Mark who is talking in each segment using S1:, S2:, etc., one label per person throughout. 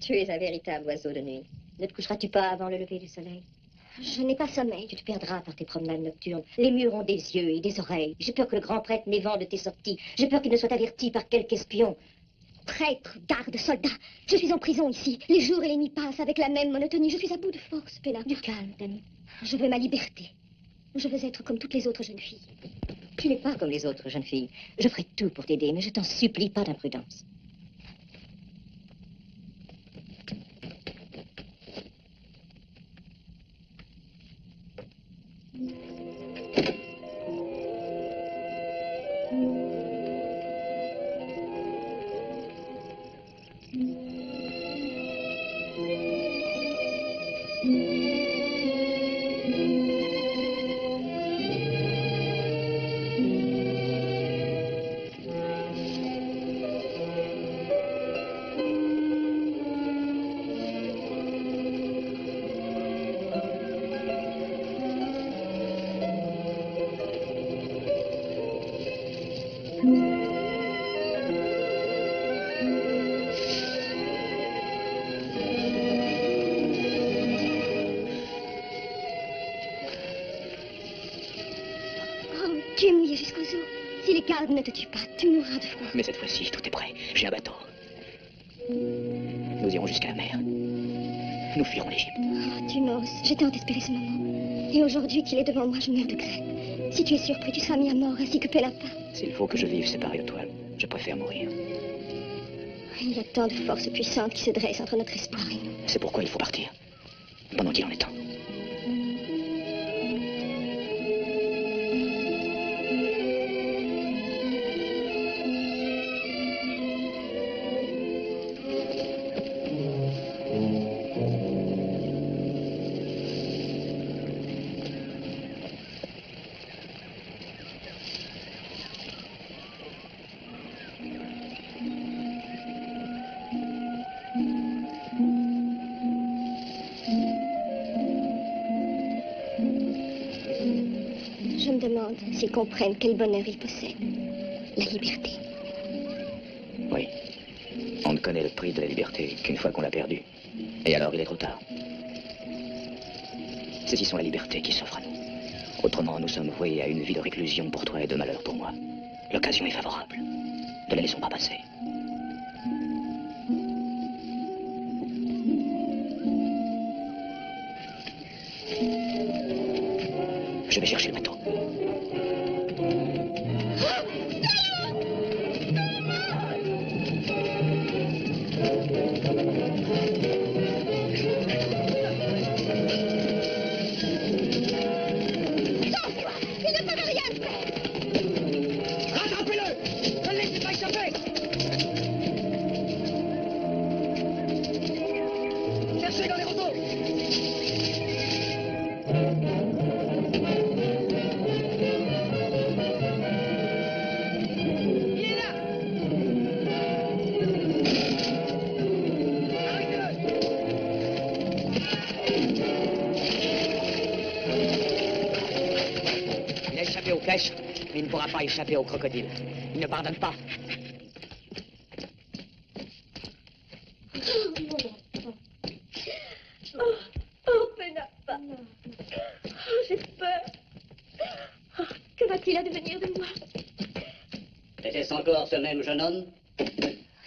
S1: Tu es un véritable oiseau de nuit. Ne te coucheras-tu pas avant le lever du soleil? Je n'ai pas sommeil, tu te perdras par tes promenades nocturnes. Les murs ont des yeux et des oreilles. J'ai peur que le grand prêtre m'évente de tes sorties. J'ai peur qu'il ne soit averti par quelque espion. Prêtre, garde, soldat, je suis en prison ici. Les jours et les nuits passent avec la même monotonie. Je suis à bout de force, Pella. Du calme, Dani. Je veux ma liberté. Je veux être comme toutes les autres jeunes filles. Tu n'es pas comme les autres jeunes filles. Je ferai tout pour t'aider, mais je t'en supplie, pas d'imprudence. Ne te tue pas, tu mourras de froid.
S2: Mais cette fois-ci, tout est prêt. J'ai un bateau. Nous irons jusqu'à la mer. Nous fuirons l'Égypte.
S1: Oh, Tunos, j'ai tant espéré ce moment. Et aujourd'hui qu'il est devant moi, je meurs de crainte. Si tu es surpris, tu seras mis à mort, ainsi que Pelapa.
S2: S'il faut que je vive séparé de toi, je préfère mourir.
S1: Il y a tant de forces puissantes qui se dressent entre notre espoir et nous.
S2: C'est pourquoi il faut partir. Pendant qu'il en est temps.
S1: S'ils comprennent quel bonheur ils possèdent. La liberté.
S2: Oui. On ne connaît le prix de la liberté qu'une fois qu'on l'a perdue. Et alors il est trop tard. Saisissons la liberté qui s'offre à nous. Autrement, nous sommes voués à une vie de réclusion pour toi et de malheur pour moi. L'occasion est favorable. Ne la laissons pas passer. Je vais chercher le bateau. Mais il ne pourra pas échapper au crocodile. Il ne pardonne pas.
S1: Oh, Pelapa. Oh, j'ai peur. Oh, que va-t-il advenir de moi?
S3: Était-ce encore ce même jeune homme?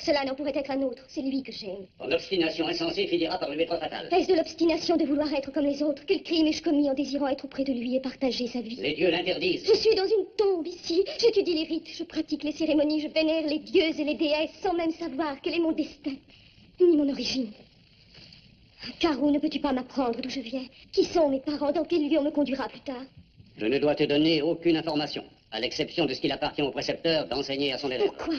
S1: Cela n'en pourrait être un autre. C'est lui que j'aime.
S3: Ton obstination insensée finira par lui être fatale.
S1: Est-ce de l'obstination de vouloir être comme les autres? Quel crime ai-je commis en désirant être auprès de lui et partager sa vie?
S3: Les dieux l'interdisent.
S1: Je suis dans une tombe ici. J'étudie les rites, je pratique les cérémonies, je vénère les dieux et les déesses sans même savoir quel est mon destin, ni mon origine. Caro, ne peux-tu pas m'apprendre d'où je viens? Qui sont mes parents? Dans quel lieu on me conduira plus tard?
S3: Je ne dois te donner aucune information, à l'exception de ce qu'il appartient au précepteur d'enseigner à son élève.
S1: Pourquoi?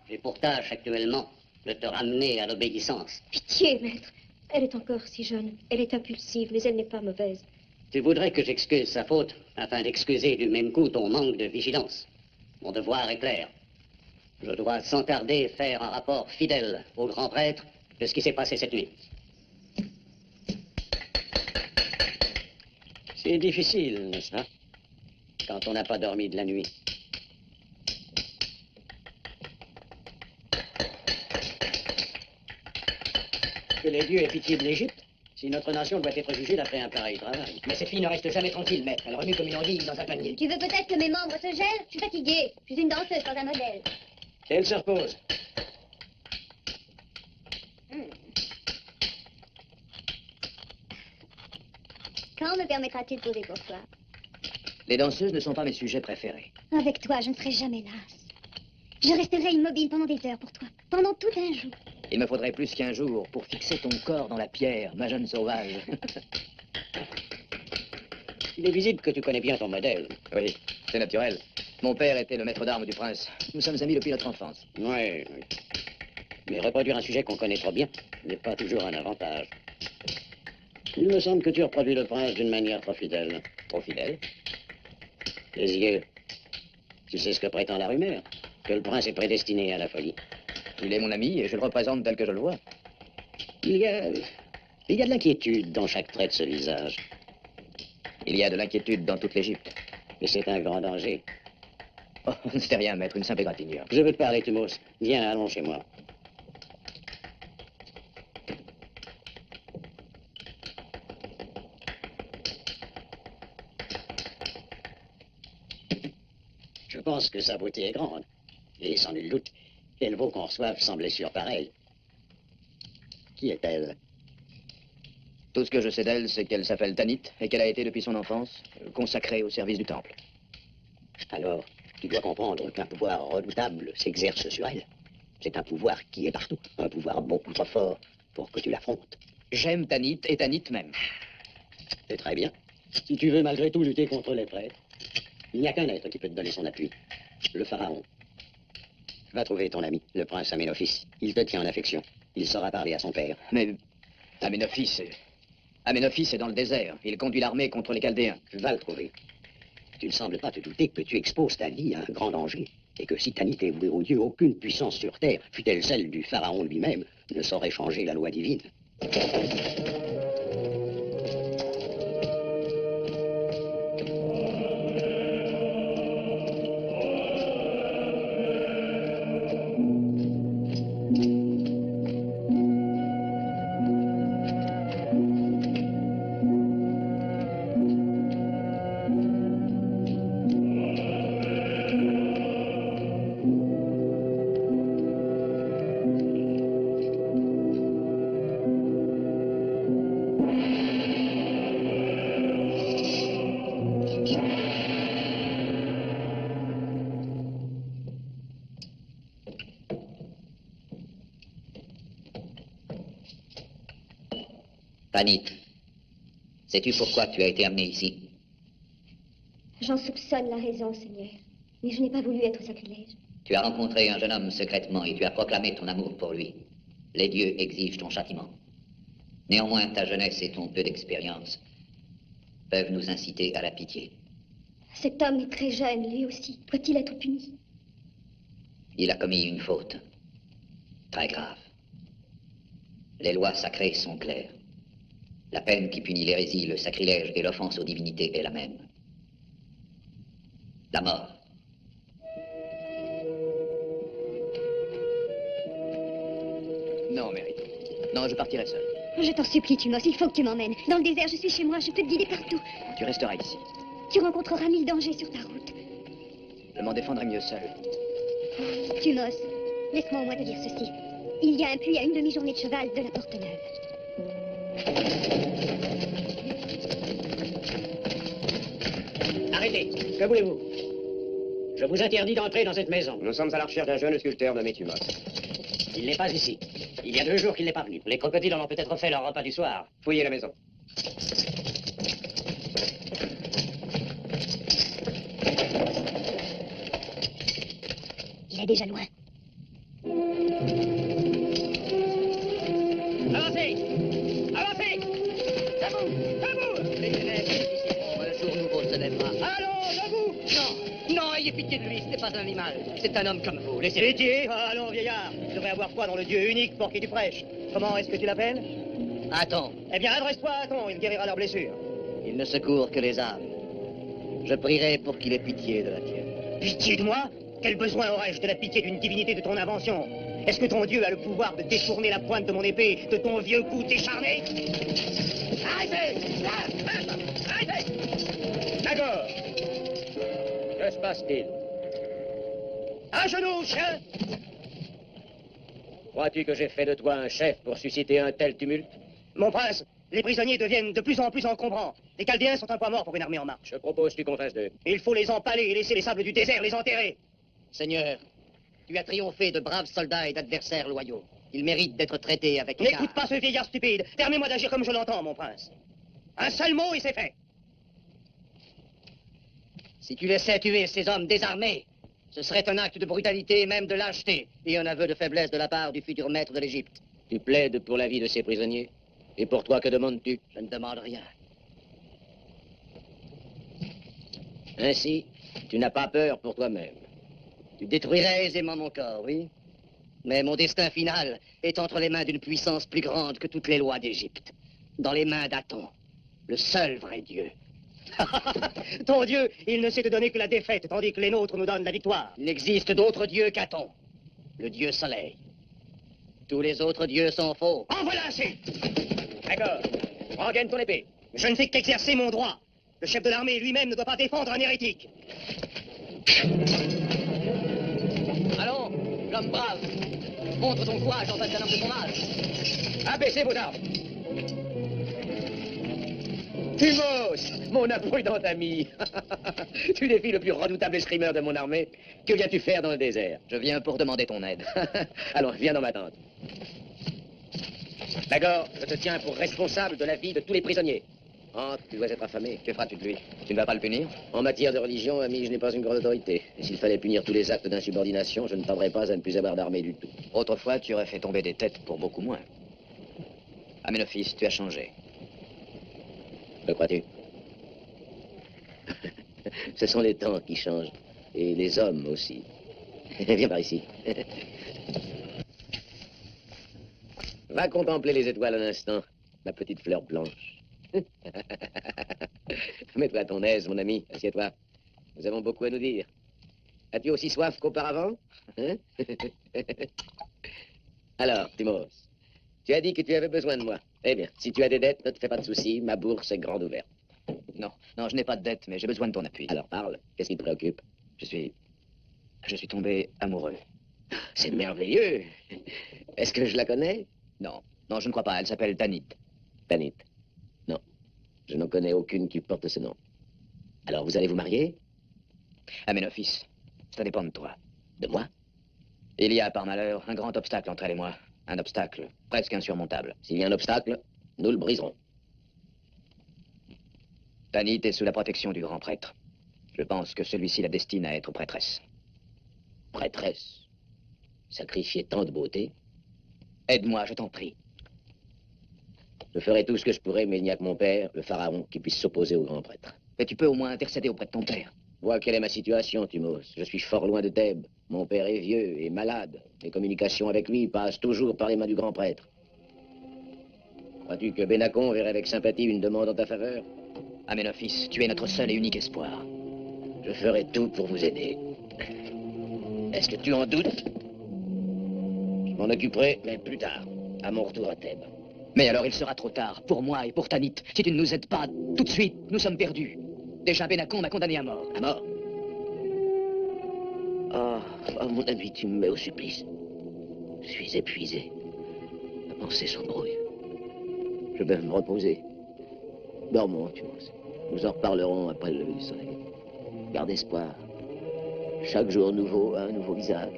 S3: J'ai pour tâche actuellement de te ramener à l'obéissance.
S1: Pitié, maître. Elle est encore si jeune. Elle est impulsive, mais elle n'est pas mauvaise.
S3: Tu voudrais que j'excuse sa faute, afin d'excuser du même coup ton manque de vigilance. Mon devoir est clair. Je dois sans tarder faire un rapport fidèle au grand prêtre de ce qui s'est passé cette nuit. C'est difficile, n'est-ce pas? Quand on n'a pas dormi de la nuit. Que les dieux aient pitié de l'Égypte, si notre nation doit être jugée d'après un pareil travail. Mais cette fille ne reste jamais tranquille, maître. Elle remue comme une anguille dans un panier.
S1: Tu veux peut-être que mes membres se gèlent? Je suis fatiguée. Je suis une danseuse, pas un modèle.
S3: Qu'elle se repose.
S1: Quand me permettra-t-il de poser pour toi?
S2: Les danseuses ne sont pas mes sujets préférés.
S1: Avec toi, je ne serai jamais lasse. Je resterai immobile pendant des heures pour toi. Pendant tout un jour.
S2: Il me faudrait plus qu'un jour pour fixer ton corps dans la pierre, ma jeune sauvage.
S3: Il est visible que tu connais bien ton modèle.
S2: Oui, c'est naturel. Mon père était le maître d'armes du prince. Nous sommes amis depuis notre enfance.
S3: Oui. Mais reproduire un sujet qu'on connaît trop bien n'est pas toujours un avantage. Il me semble que tu reproduis le prince d'une manière trop fidèle.
S2: Trop fidèle?
S3: Les yeux. Tu sais ce que prétend la rumeur? Que le prince est prédestiné à la folie.
S2: Il est mon ami et je le représente tel que je le vois.
S3: Il y a de l'inquiétude dans chaque trait de ce visage.
S2: Il y a de l'inquiétude dans toute l'Égypte.
S3: Et c'est un grand danger.
S2: Oh, c'était rien, maître, une simple égratignure.
S3: Je veux te parler, Tumos. Viens, allons chez moi. Je pense que sa beauté est grande. Et sans nul doute, elle vaut qu'on reçoive sans blessure pareille. Qui est-elle?
S2: Tout ce que je sais d'elle, c'est qu'elle s'appelle Tanit et qu'elle a été depuis son enfance consacrée au service du temple.
S3: Alors, tu dois comprendre qu'un pouvoir redoutable s'exerce sur elle. C'est un pouvoir qui est partout. Un pouvoir beaucoup trop fort pour que tu l'affrontes.
S2: J'aime Tanit et Tanit même.
S3: C'est très bien. Si tu veux malgré tout lutter contre les prêtres, il n'y a qu'un être qui peut te donner son appui. Le pharaon. Va trouver ton ami, le prince Aménophis. Il te tient en affection. Il saura parler à son père.
S2: Mais Aménophis est dans le désert. Il conduit l'armée contre les Chaldéens.
S3: Va le trouver. Tu ne sembles pas te douter que tu exposes ta vie à un grand danger. Et que si Tanit est vouée aux dieux, aucune puissance sur terre, fût-elle celle du pharaon lui-même, ne saurait changer la loi divine.
S4: Tanit, sais-tu pourquoi tu as été amené ici?
S1: J'en soupçonne la raison, Seigneur. Mais je n'ai pas voulu être sacrilège.
S4: Tu as rencontré un jeune homme secrètement et tu as proclamé ton amour pour lui. Les dieux exigent ton châtiment. Néanmoins, ta jeunesse et ton peu d'expérience peuvent nous inciter à la pitié.
S1: Cet homme est très jeune, lui aussi. Doit-il être puni?
S4: Il a commis une faute très grave. Les lois sacrées sont claires. La peine qui punit l'hérésie, le sacrilège et l'offense aux divinités est la même. La mort.
S2: Non, Mary. Non, je partirai seul.
S1: Je t'en supplie, Tumos, il faut que tu m'emmènes. Dans le désert, je suis chez moi, je peux te guider partout.
S2: Tu resteras ici.
S1: Tu rencontreras 1000 dangers sur ta route.
S2: Je m'en défendrai mieux seul.
S1: Tumos, laisse-moi au moins te dire ceci. Il y a un puits à une demi-journée de cheval de la Porte-Neuve.
S3: Arrêtez, que voulez-vous? Je vous interdis d'entrer dans cette maison.
S5: Nous sommes à la recherche d'un jeune sculpteur nommé Tumos.
S3: Il n'est pas ici. Il y a 2 jours qu'il n'est pas venu. Les crocodiles en ont peut-être fait leur repas du soir.
S5: Fouillez la maison.
S1: Il est déjà loin.
S3: Avancez! Avancez! Debout! Debout! Les ténèbres ici.
S4: Le jour nouveau se lèvera.
S3: Allons, debout!
S4: Non, non, ayez pitié de lui, ce n'est pas un animal. C'est un homme comme vous. Laissez-le.
S3: Pitié! Allons, vieillard! Tu devrais avoir foi dans le Dieu unique pour qui tu prêches. Comment est-ce que tu l'appelles?
S4: Attends,
S3: Eh bien, adresse-toi à Aton, il guérira leurs blessures.
S4: il ne secourt que les âmes. Je prierai pour qu'il ait pitié de la tienne.
S3: Pitié de moi? Quel besoin aurais-je de la pitié d'une divinité de ton invention?
S6: Est-ce que ton Dieu a le pouvoir de détourner la pointe de mon épée de ton vieux cou décharné? Arrêtez! Arrêtez!
S5: D'accord. Que se passe-t-il?
S6: À genoux, chien!
S5: Crois-tu que j'ai fait de toi un chef pour susciter un tel tumulte?
S6: Mon prince, les prisonniers deviennent de plus en plus encombrants. Les Chaldéens sont un poids mort pour une armée en marche.
S5: Je propose que tu confesses d'eux.
S6: Il faut les empaler et laisser les sables du désert les enterrer.
S3: Seigneur, tu as triomphé de braves soldats et d'adversaires loyaux. Ils méritent d'être traités avec
S6: N'écoute
S3: égard.
S6: pas ce vieillard stupide. Permets-moi d'agir comme je l'entends, mon prince. Un seul mot et c'est fait.
S3: Si tu laissais tuer ces hommes désarmés, ce serait un acte de brutalité et même de lâcheté, et un aveu de faiblesse de la part du futur maître de l'Égypte.
S5: Tu plaides pour la vie de ces prisonniers? Et pour toi, que demandes-tu?
S3: Je ne demande rien.
S5: Ainsi, tu n'as pas peur pour toi-même.
S3: Tu détruirais aisément mon corps, oui. Mais mon destin final est entre les mains d'une puissance plus grande que toutes les lois d'Égypte. Dans les mains d'Aton, le seul vrai Dieu.
S6: Ton Dieu, il ne sait te donner que la défaite, tandis que les nôtres nous donnent la victoire.
S3: Il n'existe d'autre Dieu qu'Aton, le Dieu Soleil. Tous les autres dieux sont faux.
S6: En voilà assez!
S5: D'accord. Rengaine ton épée.
S6: Je ne fais qu'exercer mon droit. Le chef de l'armée lui-même ne doit pas défendre un hérétique.
S3: Allons, l'homme brave, montre ton courage en face d'un homme de ton âge.
S5: Abaissez vos armes. Timos, mon imprudent ami. Tu défies le plus redoutable escrimeur de mon armée. Que viens-tu faire dans le désert?
S3: Je viens pour demander ton aide.
S5: Alors, viens dans ma tente. D'accord, je te tiens pour responsable de la vie de tous les prisonniers. Entre, tu dois être affamé.
S3: Que feras-tu de lui? Tu ne vas pas le punir?
S5: En matière de religion, ami, je n'ai pas une grande autorité. Et s'il fallait punir tous les actes d'insubordination, je ne tarderais pas à ne plus avoir d'armée du tout.
S3: Autrefois, tu aurais fait tomber des têtes pour beaucoup moins. Aménophis, tu as changé.
S5: Que crois-tu? Ce sont les temps qui changent. Et les hommes aussi. Viens par ici. Va contempler les étoiles un instant, ma petite fleur blanche. Mets-toi à ton aise, mon ami. Assieds-toi. Nous avons beaucoup à nous dire. As-tu aussi soif qu'auparavant? Hein? Alors, Timos, tu as dit que tu avais besoin de moi. Eh bien, si tu as des dettes, ne te fais pas de soucis. Ma bourse est grande ouverte.
S3: Non, je n'ai pas de dette, mais j'ai besoin de ton appui.
S5: Alors parle. Qu'est-ce qui te préoccupe?
S3: Je suis tombé amoureux.
S5: C'est merveilleux. Est-ce que je la connais?
S3: Non, je ne crois pas. Elle s'appelle Tanit.
S5: Tanit. Non. Je n'en connais aucune qui porte ce nom. Alors, vous allez vous marier?
S3: Aménophis, ça dépend de toi.
S5: De moi?
S3: Il y a, par malheur, un grand obstacle entre elle et moi. Un obstacle presque insurmontable.
S5: S'il y a un obstacle, nous le briserons.
S3: Tanit est sous la protection du grand prêtre. Je pense que celui-ci la destine à être prêtresse.
S5: Prêtresse? Sacrifier tant de beauté?
S3: Aide-moi, je t'en prie.
S5: Je ferai tout ce que je pourrai, mais il n'y a que mon père, le pharaon, qui puisse s'opposer au grand prêtre.
S3: Mais tu peux au moins intercéder auprès de ton père.
S5: Vois quelle est ma situation, Timos. Je suis fort loin de Thèbes. Mon père est vieux et malade. Les communications avec lui passent toujours par les mains du grand prêtre. Crois-tu que Benacon verrait avec sympathie une demande en ta faveur?
S3: Aménophis, tu es notre seul et unique espoir.
S5: Je ferai tout pour vous aider. Est-ce que tu en doutes? Je m'en occuperai, mais plus tard, à mon retour à Thèbes.
S3: Mais alors il sera trop tard, pour moi et pour Tanit. Si tu ne nous aides pas, tout de suite, nous sommes perdus. Déjà, Benacon m'a condamné à mort.
S5: À mort? Oh, mon ami, tu me mets au supplice. Je suis épuisé. Ma pensée s'embrouille. Je vais me reposer. Dormons, tu vois. Nous en reparlerons après le lever du soleil. Garde espoir. Chaque jour nouveau, un nouveau visage.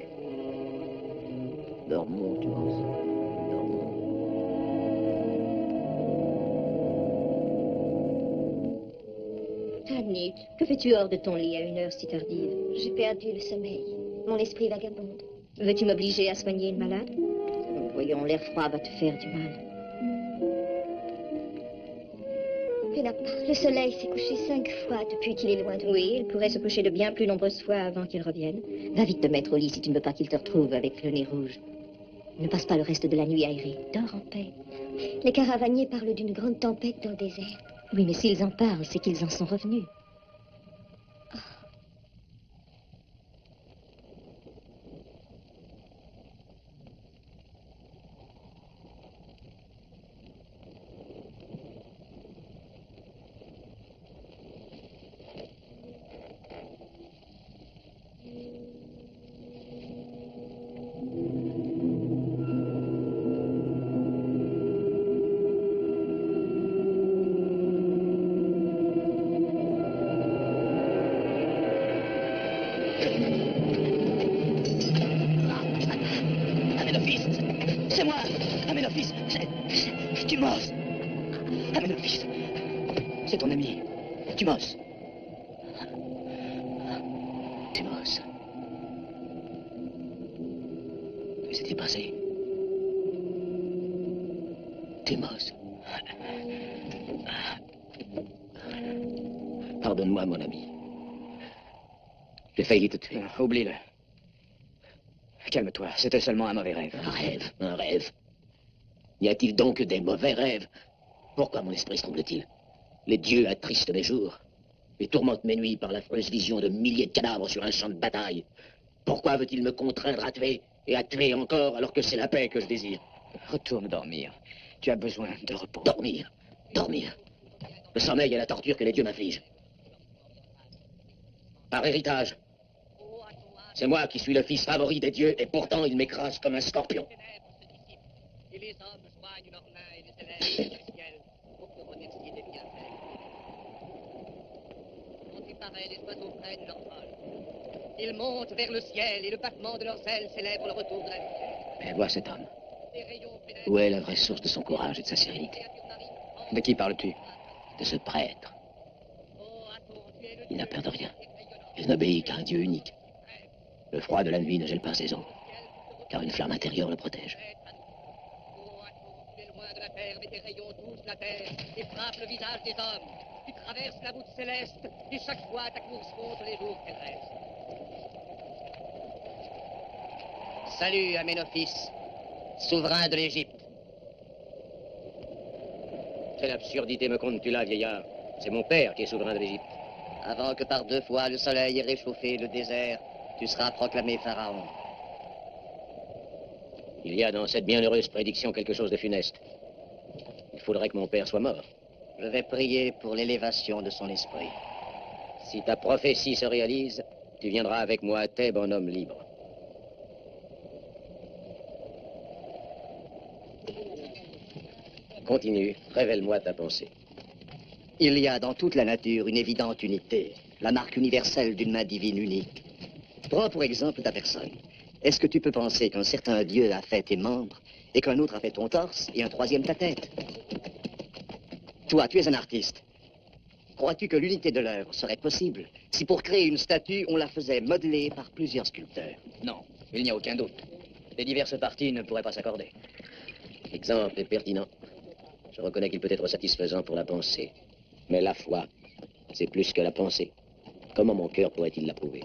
S5: Dormons, tu vois. Dormons.
S1: Tanit, que fais-tu hors de ton lit à une heure si tardive? J'ai perdu le sommeil. Mon esprit vagabonde. Veux-tu m'obliger à soigner une malade? Voyons, l'air froid va te faire du mal. Pénapa, le soleil s'est couché 5 fois depuis qu'il est loin de nous. Oui, il pourrait se coucher de bien plus nombreuses fois avant qu'il revienne. Va vite te mettre au lit si tu ne veux pas qu'il te retrouve avec le nez rouge. Ne passe pas le reste de la nuit aérée. Dors en paix. Les caravaniers parlent d'une grande tempête dans le désert. Oui, mais s'ils en parlent, c'est qu'ils en sont revenus.
S2: Aménophis, c'est moi. Aménophis, c'est Tumos. Aménophis, c'est ton ami. Tumos. Tumos. Que s'est-il passé? Tumos. Pardonne-moi, mon ami. J'ai failli te tuer. Oublie-le. Calme-toi, c'était seulement un mauvais rêve.
S5: Un rêve, un rêve. Y a-t-il donc des mauvais rêves? Pourquoi mon esprit semble-t-il? Les dieux attristent mes jours et tourmentent mes nuits par l'affreuse vision de milliers de cadavres sur un champ de bataille. Pourquoi veut-il me contraindre à tuer et à tuer encore alors que c'est la paix que je désire?
S2: Retourne dormir. Tu as besoin de repos.
S5: Dormir, dormir. Le sommeil est la torture que les dieux m'infligent. Par héritage. C'est moi qui suis le fils favori des dieux et pourtant il m'écrase comme un scorpion.
S3: Et les hommes joignent leurs mains et les élèves vers le ciel pour te remercier des bienfaits. Quand il paraît, les oiseaux prennent leur vol. Ils montent vers le ciel et le battement de leurs ailes célèbre le retour de la lumière.
S5: Mais vois cet homme.
S3: Des rayons pénètrent.
S5: Où est la vraie source de son courage et de sa sérénité?
S2: De qui parles-tu?
S5: De ce prêtre.
S3: Oh, Aton, tu es le
S5: Il n'a
S3: Dieu
S5: peur de rien.
S3: et rayonnant.
S5: Il n'obéit qu'à un Dieu unique. Le froid de la nuit ne gèle pas ses os, car une flamme intérieure le protège.
S3: Oh, Aton, tu es loin de la terre, mais tes rayons touchent la terre et frappent le visage des hommes. Tu traverses la voûte céleste et chaque fois ta course compte les jours terrestres. Salut, Aménophis, souverain de l'Égypte.
S5: Quelle absurdité me comptes-tu là, vieillard? C'est mon père qui est souverain de l'Égypte.
S3: Avant que par 2 fois le soleil ait réchauffé le désert, tu seras proclamé pharaon.
S5: Il y a dans cette bienheureuse prédiction quelque chose de funeste. Il faudrait que mon père soit mort.
S3: Je vais prier pour l'élévation de son esprit.
S5: Si ta prophétie se réalise, tu viendras avec moi à Thèbes en homme libre. Continue, révèle-moi ta pensée.
S3: Il y a dans toute la nature une évidente unité, la marque universelle d'une main divine unique. Prends pour exemple ta personne. Est-ce que tu peux penser qu'un certain Dieu a fait tes membres et qu'un autre a fait ton torse et un troisième ta tête? Toi, tu es un artiste. Crois-tu que l'unité de l'œuvre serait possible si pour créer une statue, on la faisait modeler par plusieurs sculpteurs?
S2: Non, il n'y a aucun doute. Les diverses parties ne pourraient pas s'accorder.
S5: L'exemple est pertinent. Je reconnais qu'il peut être satisfaisant pour la pensée. Mais la foi, c'est plus que la pensée. Comment mon cœur pourrait-il l'approuver?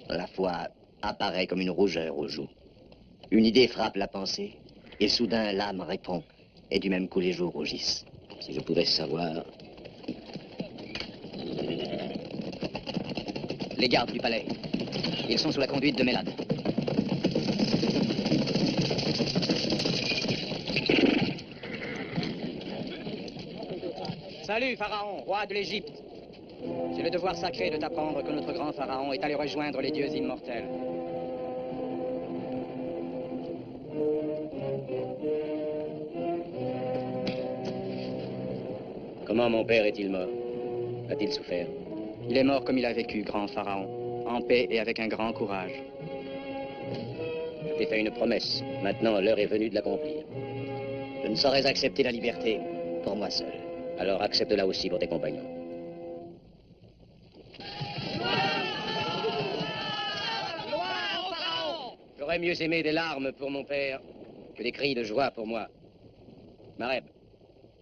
S3: La foi apparaît comme une rougeur aux joues. Une idée frappe la pensée, et soudain l'âme répond, et du même coup les joues rougissent.
S5: Si je pouvais savoir...
S2: Les gardes du palais. Ils sont sous la conduite de Mélade. Salut, Pharaon, roi de l'Égypte. J'ai le devoir sacré de t'apprendre que notre grand Pharaon est allé rejoindre les dieux immortels.
S5: Comment mon père est-il mort? A-t-il souffert?
S2: Il est mort comme il a vécu, grand Pharaon, en paix et avec un grand courage.
S5: Je t'ai fait une promesse. Maintenant, l'heure est venue de l'accomplir.
S3: Je ne saurais accepter la liberté pour moi seul.
S5: Alors accepte-la aussi pour tes compagnons. J'aurais mieux aimé des larmes pour mon père que des cris de joie pour moi. Mareb,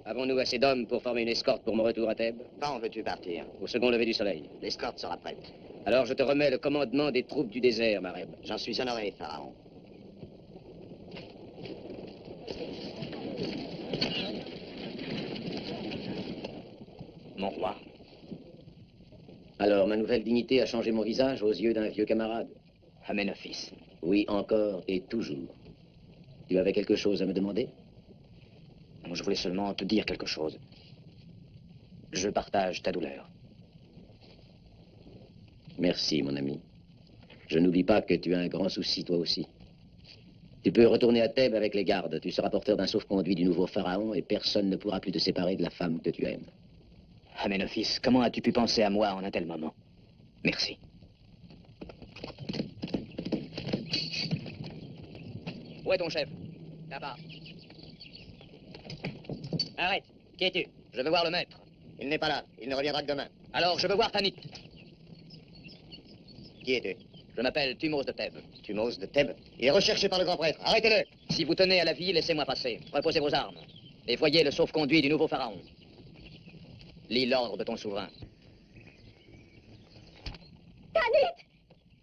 S5: avons-nous assez d'hommes pour former une escorte pour mon retour à Thèbes?
S3: Quand veux-tu partir?
S5: Au second lever du soleil.
S3: L'escorte sera prête.
S5: Alors je te remets le commandement des troupes du désert, Mareb.
S3: J'en suis honoré, Pharaon.
S2: Mon roi.
S5: Alors ma nouvelle dignité a changé mon visage aux yeux d'un vieux camarade.
S2: Aménophis.
S5: Oui, encore et toujours. Tu avais quelque chose à me demander?
S2: Je voulais seulement te dire quelque chose. Je partage ta douleur.
S5: Merci, mon ami. Je n'oublie pas que tu as un grand souci, toi aussi. Tu peux retourner à Thèbes avec les gardes. Tu seras porteur d'un sauf-conduit du nouveau pharaon et personne ne pourra plus te séparer de la femme que tu aimes.
S2: Aménophis, comment as-tu pu penser à moi en un tel moment? Merci. Où est ton chef? Là-bas.
S3: Arrête. Qui es-tu?
S2: Je veux voir le maître.
S6: Il n'est pas là. Il ne reviendra que demain.
S2: Alors, je veux voir Tanit.
S6: Qui es-tu?
S2: Je m'appelle Thumos de Thèbes.
S6: Thumos de Thèbes. Il est recherché par le grand prêtre. Arrêtez-le.
S2: Si vous tenez à la vie, laissez-moi passer. Reposez vos armes. Et voyez le sauf-conduit du nouveau pharaon. Lis l'ordre de ton souverain.
S1: Tanit!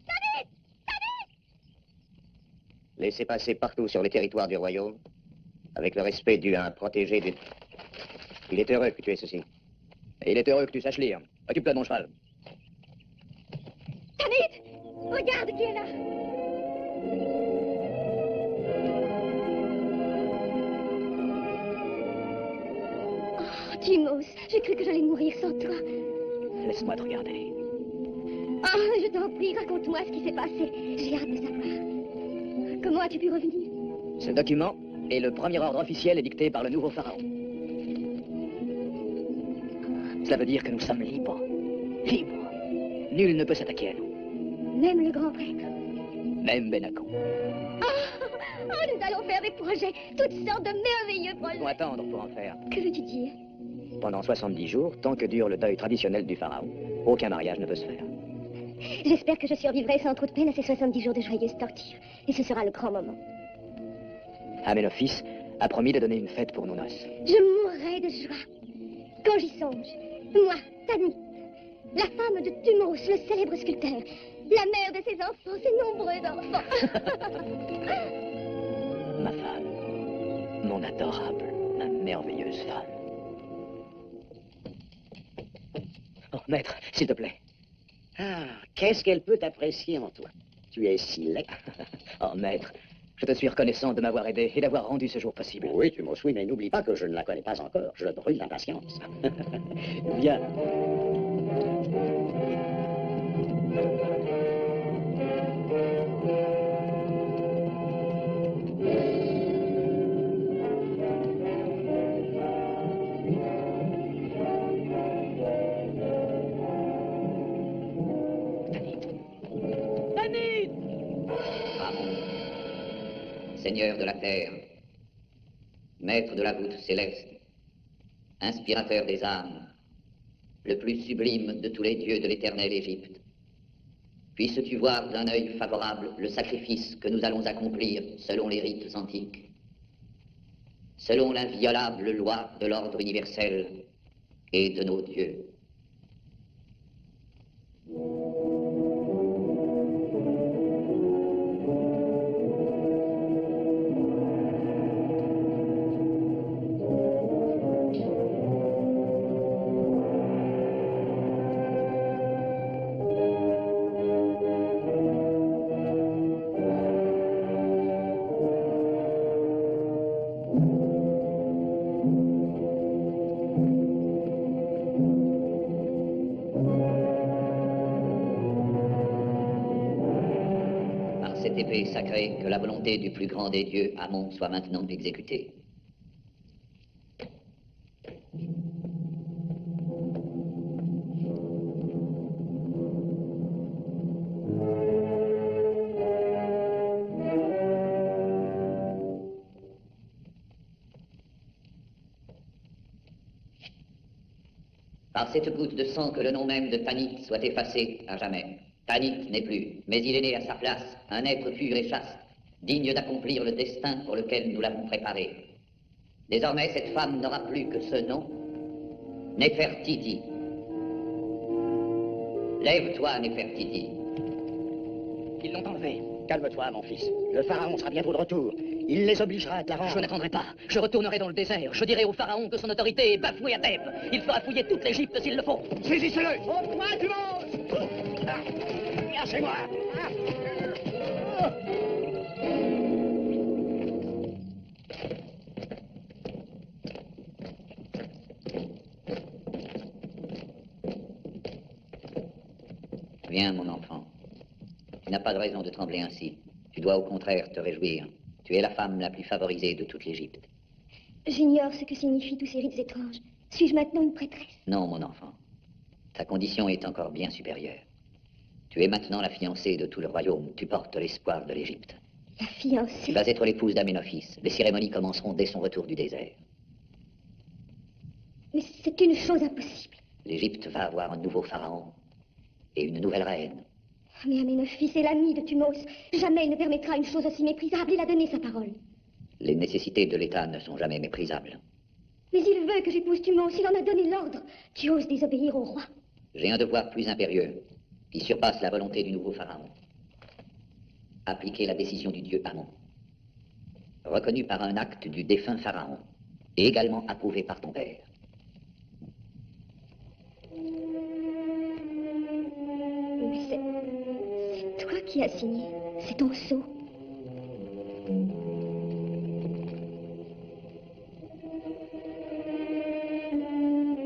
S1: Tanit! Tanit!
S6: Laissez passer partout sur les territoires du royaume, avec le respect dû à un protégé du... Il est heureux que tu aies ceci.
S2: Et il est heureux que tu saches lire. Occupe-toi de mon cheval.
S1: Tanit! Regarde qui est là! Oh, Thumos, j'ai cru que j'allais mourir sans toi.
S2: Laisse-moi te regarder.
S1: Oh, je t'en prie, raconte-moi ce qui s'est passé. J'ai hâte de savoir. Comment as-tu pu revenir?
S2: Ce document est le premier ordre officiel édicté par le nouveau pharaon. Cela veut dire que nous sommes libres. Libres. Nul ne peut s'attaquer à nous.
S1: Même le grand prêtre?
S2: Même Benako.
S1: Nous allons faire des projets, toutes sortes de merveilleux
S2: Nous devons
S1: projets.
S2: attendre pour en faire.
S1: Que veux-tu dire?
S2: Pendant 70 jours, tant que dure le deuil traditionnel du pharaon, aucun mariage ne peut se faire.
S1: J'espère que je survivrai sans trop de peine à ces 70 jours de joyeuse torture. Et ce sera le grand moment.
S2: Amenophis a promis de donner une fête pour nos noces.
S1: Je mourrai de joie. Quand j'y songe, moi, Tanit, la femme de Thumos, le célèbre sculpteur, la mère de ses enfants, ses nombreux enfants.
S2: Ma femme, mon adorable, ma merveilleuse femme. Oh, maître, s'il te plaît.
S3: Ah, qu'est-ce qu'elle peut apprécier en toi? Tu es si laid.
S2: Oh, maître, je te suis reconnaissant de m'avoir aidé et d'avoir rendu ce jour possible.
S3: Oui, tu m'en souviens, mais n'oublie pas que je ne la connais pas encore. Je brûle d'impatience. Viens.
S4: Seigneur de la terre, maître de la voûte céleste, inspirateur des âmes, le plus sublime de tous les dieux de l'éternelle Égypte, puisses-tu voir d'un œil favorable le sacrifice que nous allons accomplir selon les rites antiques, selon l'inviolable loi de l'ordre universel et de nos dieux. Cette épée sacrée, que la volonté du plus grand des dieux, Amon, soit maintenant exécutée. Par cette goutte de sang que le nom même de Tanit soit effacé à jamais. Tanit n'est plus, mais il est né à sa place, un être pur et chaste, digne d'accomplir le destin pour lequel nous l'avons préparé. Désormais, cette femme n'aura plus que ce nom, Néfertiti. Lève-toi, Néfertiti.
S3: Ils l'ont enlevé. Calme-toi, mon fils. Le pharaon sera bientôt de retour. Il les obligera à te la rendre.
S2: Je n'attendrai pas. Je retournerai dans le désert. Je dirai au pharaon que son autorité est bafouée à Thèbes. Il fera fouiller toute l'Égypte s'il le faut.
S3: Saisissez-le. Oh, moi, tu manges. Viens chez moi.
S4: Viens, mon enfant. Tu n'as pas de raison de trembler ainsi. Tu dois au contraire te réjouir. Tu es la femme la plus favorisée de toute l'Égypte.
S1: J'ignore ce que signifient tous ces rites étranges. Suis-je maintenant une prêtresse?
S4: Non, mon enfant. Ta condition est encore bien supérieure. Tu es maintenant la fiancée de tout le royaume. Tu portes l'espoir de l'Égypte.
S1: La fiancée.
S4: Tu vas être l'épouse d'Aménophis. Les cérémonies commenceront dès son retour du désert.
S1: Mais c'est une chose impossible.
S4: L'Égypte va avoir un nouveau pharaon et une nouvelle reine.
S1: Mais Aménophis est l'ami de Thumos. Jamais il ne permettra une chose aussi méprisable. Il a donné sa parole.
S4: Les nécessités de l'État ne sont jamais méprisables.
S1: Mais il veut que j'épouse Thumos. Il en a donné l'ordre. Tu oses désobéir au roi.
S4: J'ai un devoir plus impérieux, qui surpasse la volonté du nouveau pharaon. Appliquer la décision du dieu Amon, reconnue par un acte du défunt pharaon, et également approuvé par ton père.
S1: Mais c'est toi qui as signé. C'est ton sceau.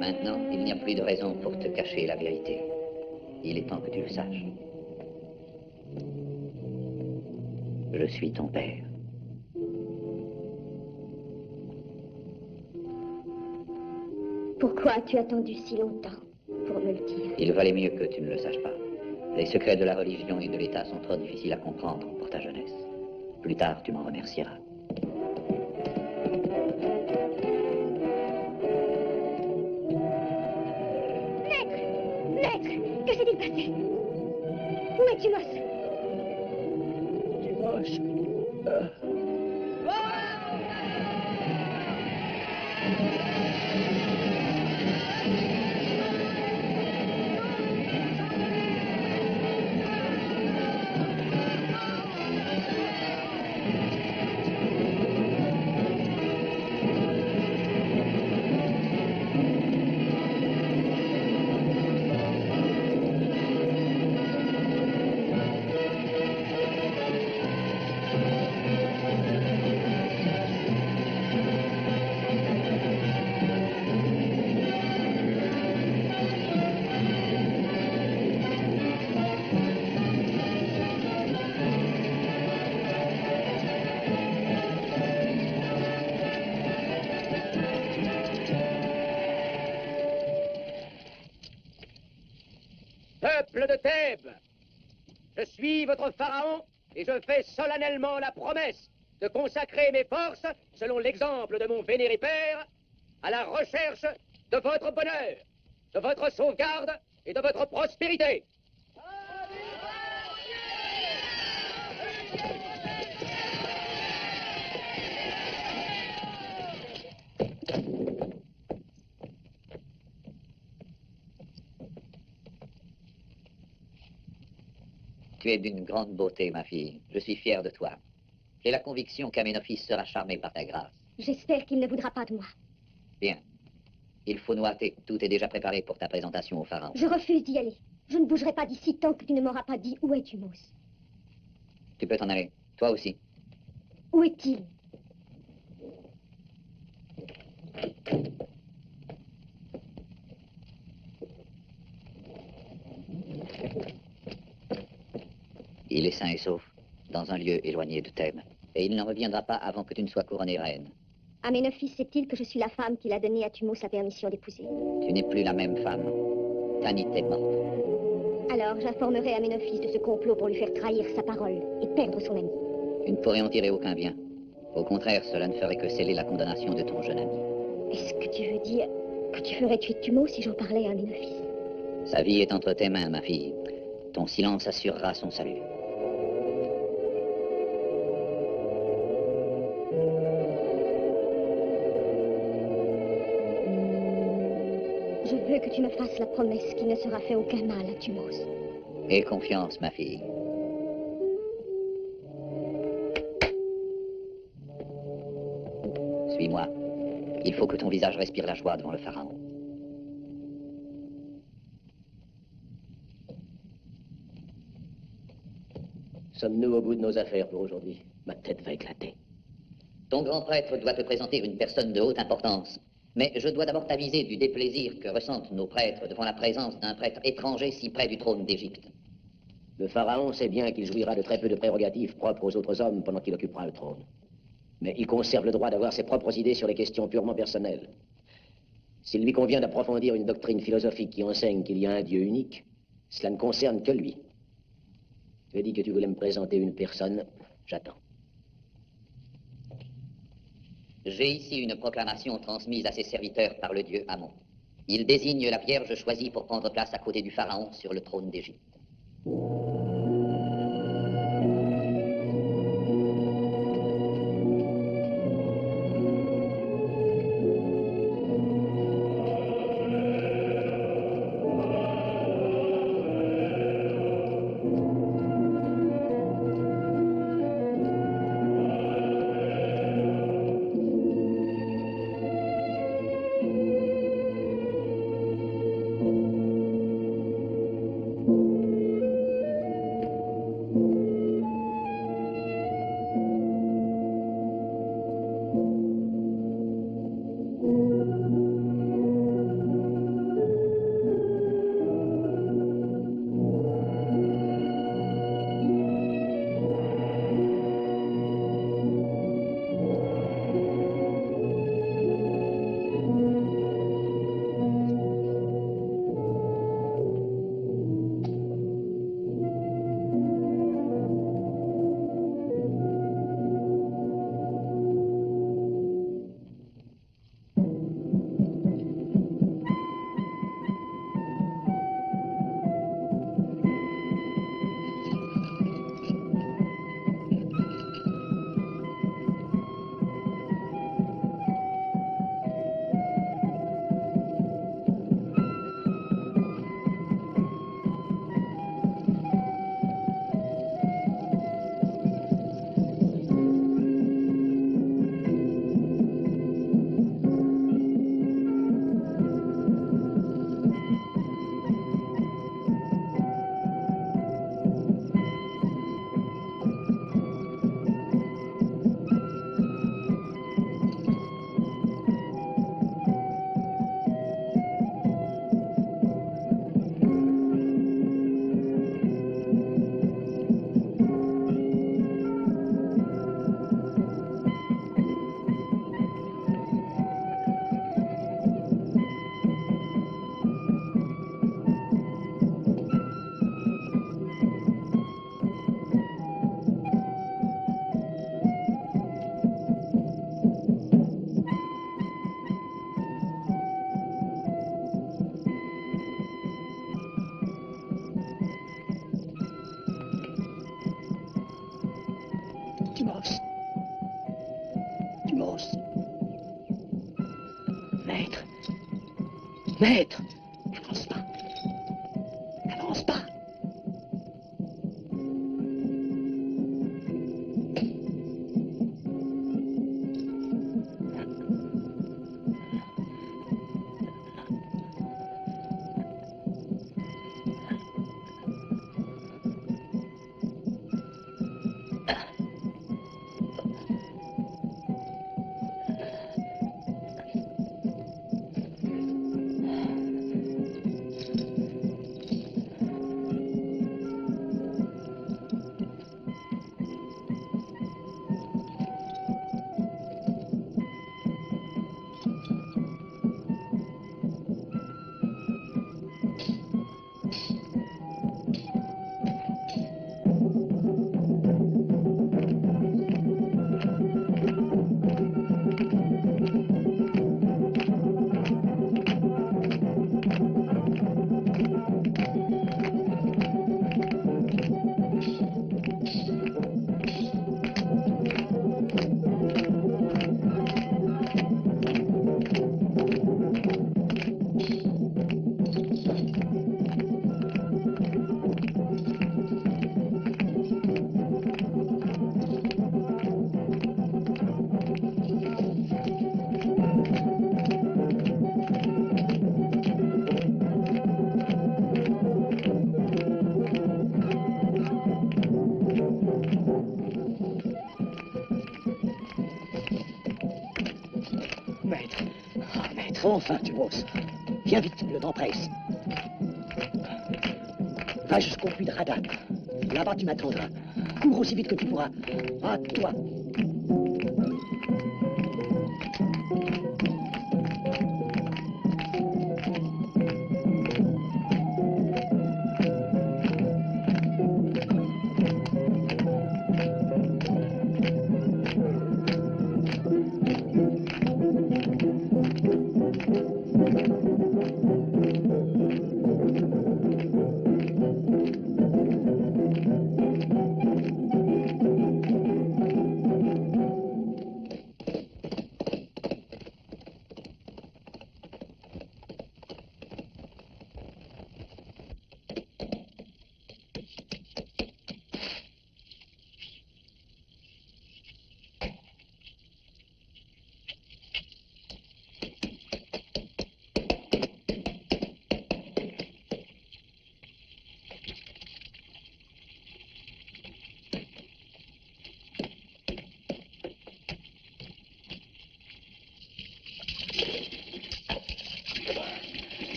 S4: Maintenant, il n'y a plus de raison pour te cacher la vérité. Il est temps que tu le saches. Je suis ton père.
S1: Pourquoi as-tu attendu si longtemps pour me le dire?
S4: Il valait mieux que tu ne le saches pas. Les secrets de la religion et de l'État sont trop difficiles à comprendre pour ta jeunesse. Plus tard, tu m'en remercieras.
S1: Maître, que s'est-il passé? Où est Thumos?
S7: Peuple de Thèbes, je suis votre pharaon et je fais solennellement la promesse de consacrer mes forces, selon l'exemple de mon vénéré père, à la recherche de votre bonheur, de votre sauvegarde et de votre prospérité.
S4: Tu es d'une grande beauté, ma fille. Je suis fier de toi. J'ai la conviction qu'Aménophis sera charmé par ta grâce.
S1: J'espère qu'il ne voudra pas de moi.
S4: Bien. Il faut nous hâter. Tout est déjà préparé pour ta présentation au pharaon.
S1: Je refuse d'y aller. Je ne bougerai pas d'ici tant que tu ne m'auras pas dit où est Thumos.
S4: Tu peux t'en aller. Toi aussi.
S1: Où est-il?
S4: Il est sain et sauf, dans un lieu éloigné de Thèbes. Et il n'en reviendra pas avant que tu ne sois couronnée reine.
S1: Aménophis sait-il que je suis la femme qu'il a donnée à Thumos sa permission d'épouser?
S4: Tu n'es plus la même femme. Tanit est morte.
S1: Alors j'informerai Aménophis de ce complot pour lui faire trahir sa parole et perdre son ami.
S4: Tu ne pourrais en tirer aucun bien. Au contraire, cela ne ferait que sceller la condamnation de ton jeune ami.
S1: Est-ce que tu veux dire que tu ferais tuer Thumos si j'en parlais à Aménophis?
S4: Sa vie est entre tes mains, ma fille. Ton silence assurera son salut.
S1: Je veux que tu me fasses la promesse qu'il ne sera fait aucun mal à Thumos.
S4: Aie confiance, ma fille. Suis-moi. Il faut que ton visage respire la joie devant le pharaon.
S5: Sommes-nous au bout de nos affaires pour aujourd'hui? Ma tête va éclater.
S4: Ton grand prêtre doit te présenter une personne de haute importance. Mais je dois d'abord t'aviser du déplaisir que ressentent nos prêtres devant la présence d'un prêtre étranger si près du trône d'Égypte.
S5: Le pharaon sait bien qu'il jouira de très peu de prérogatives propres aux autres hommes pendant qu'il occupera le trône. Mais il conserve le droit d'avoir ses propres idées sur les questions purement personnelles. S'il lui convient d'approfondir une doctrine philosophique qui enseigne qu'il y a un Dieu unique, cela ne concerne que lui. Tu as dit que tu voulais me présenter une personne. J'attends.
S4: J'ai ici une proclamation transmise à ses serviteurs par le dieu Amon. Il désigne la Vierge choisie pour prendre place à côté du Pharaon sur le trône d'Égypte.
S5: Timos. Maître. Maître. N'avance pas. N'avance pas. Enfin, Timos. Viens vite, le temps presse. Va jusqu'au puits de Radan. Là-bas, tu m'attendras. Cours aussi vite que tu pourras. À toi.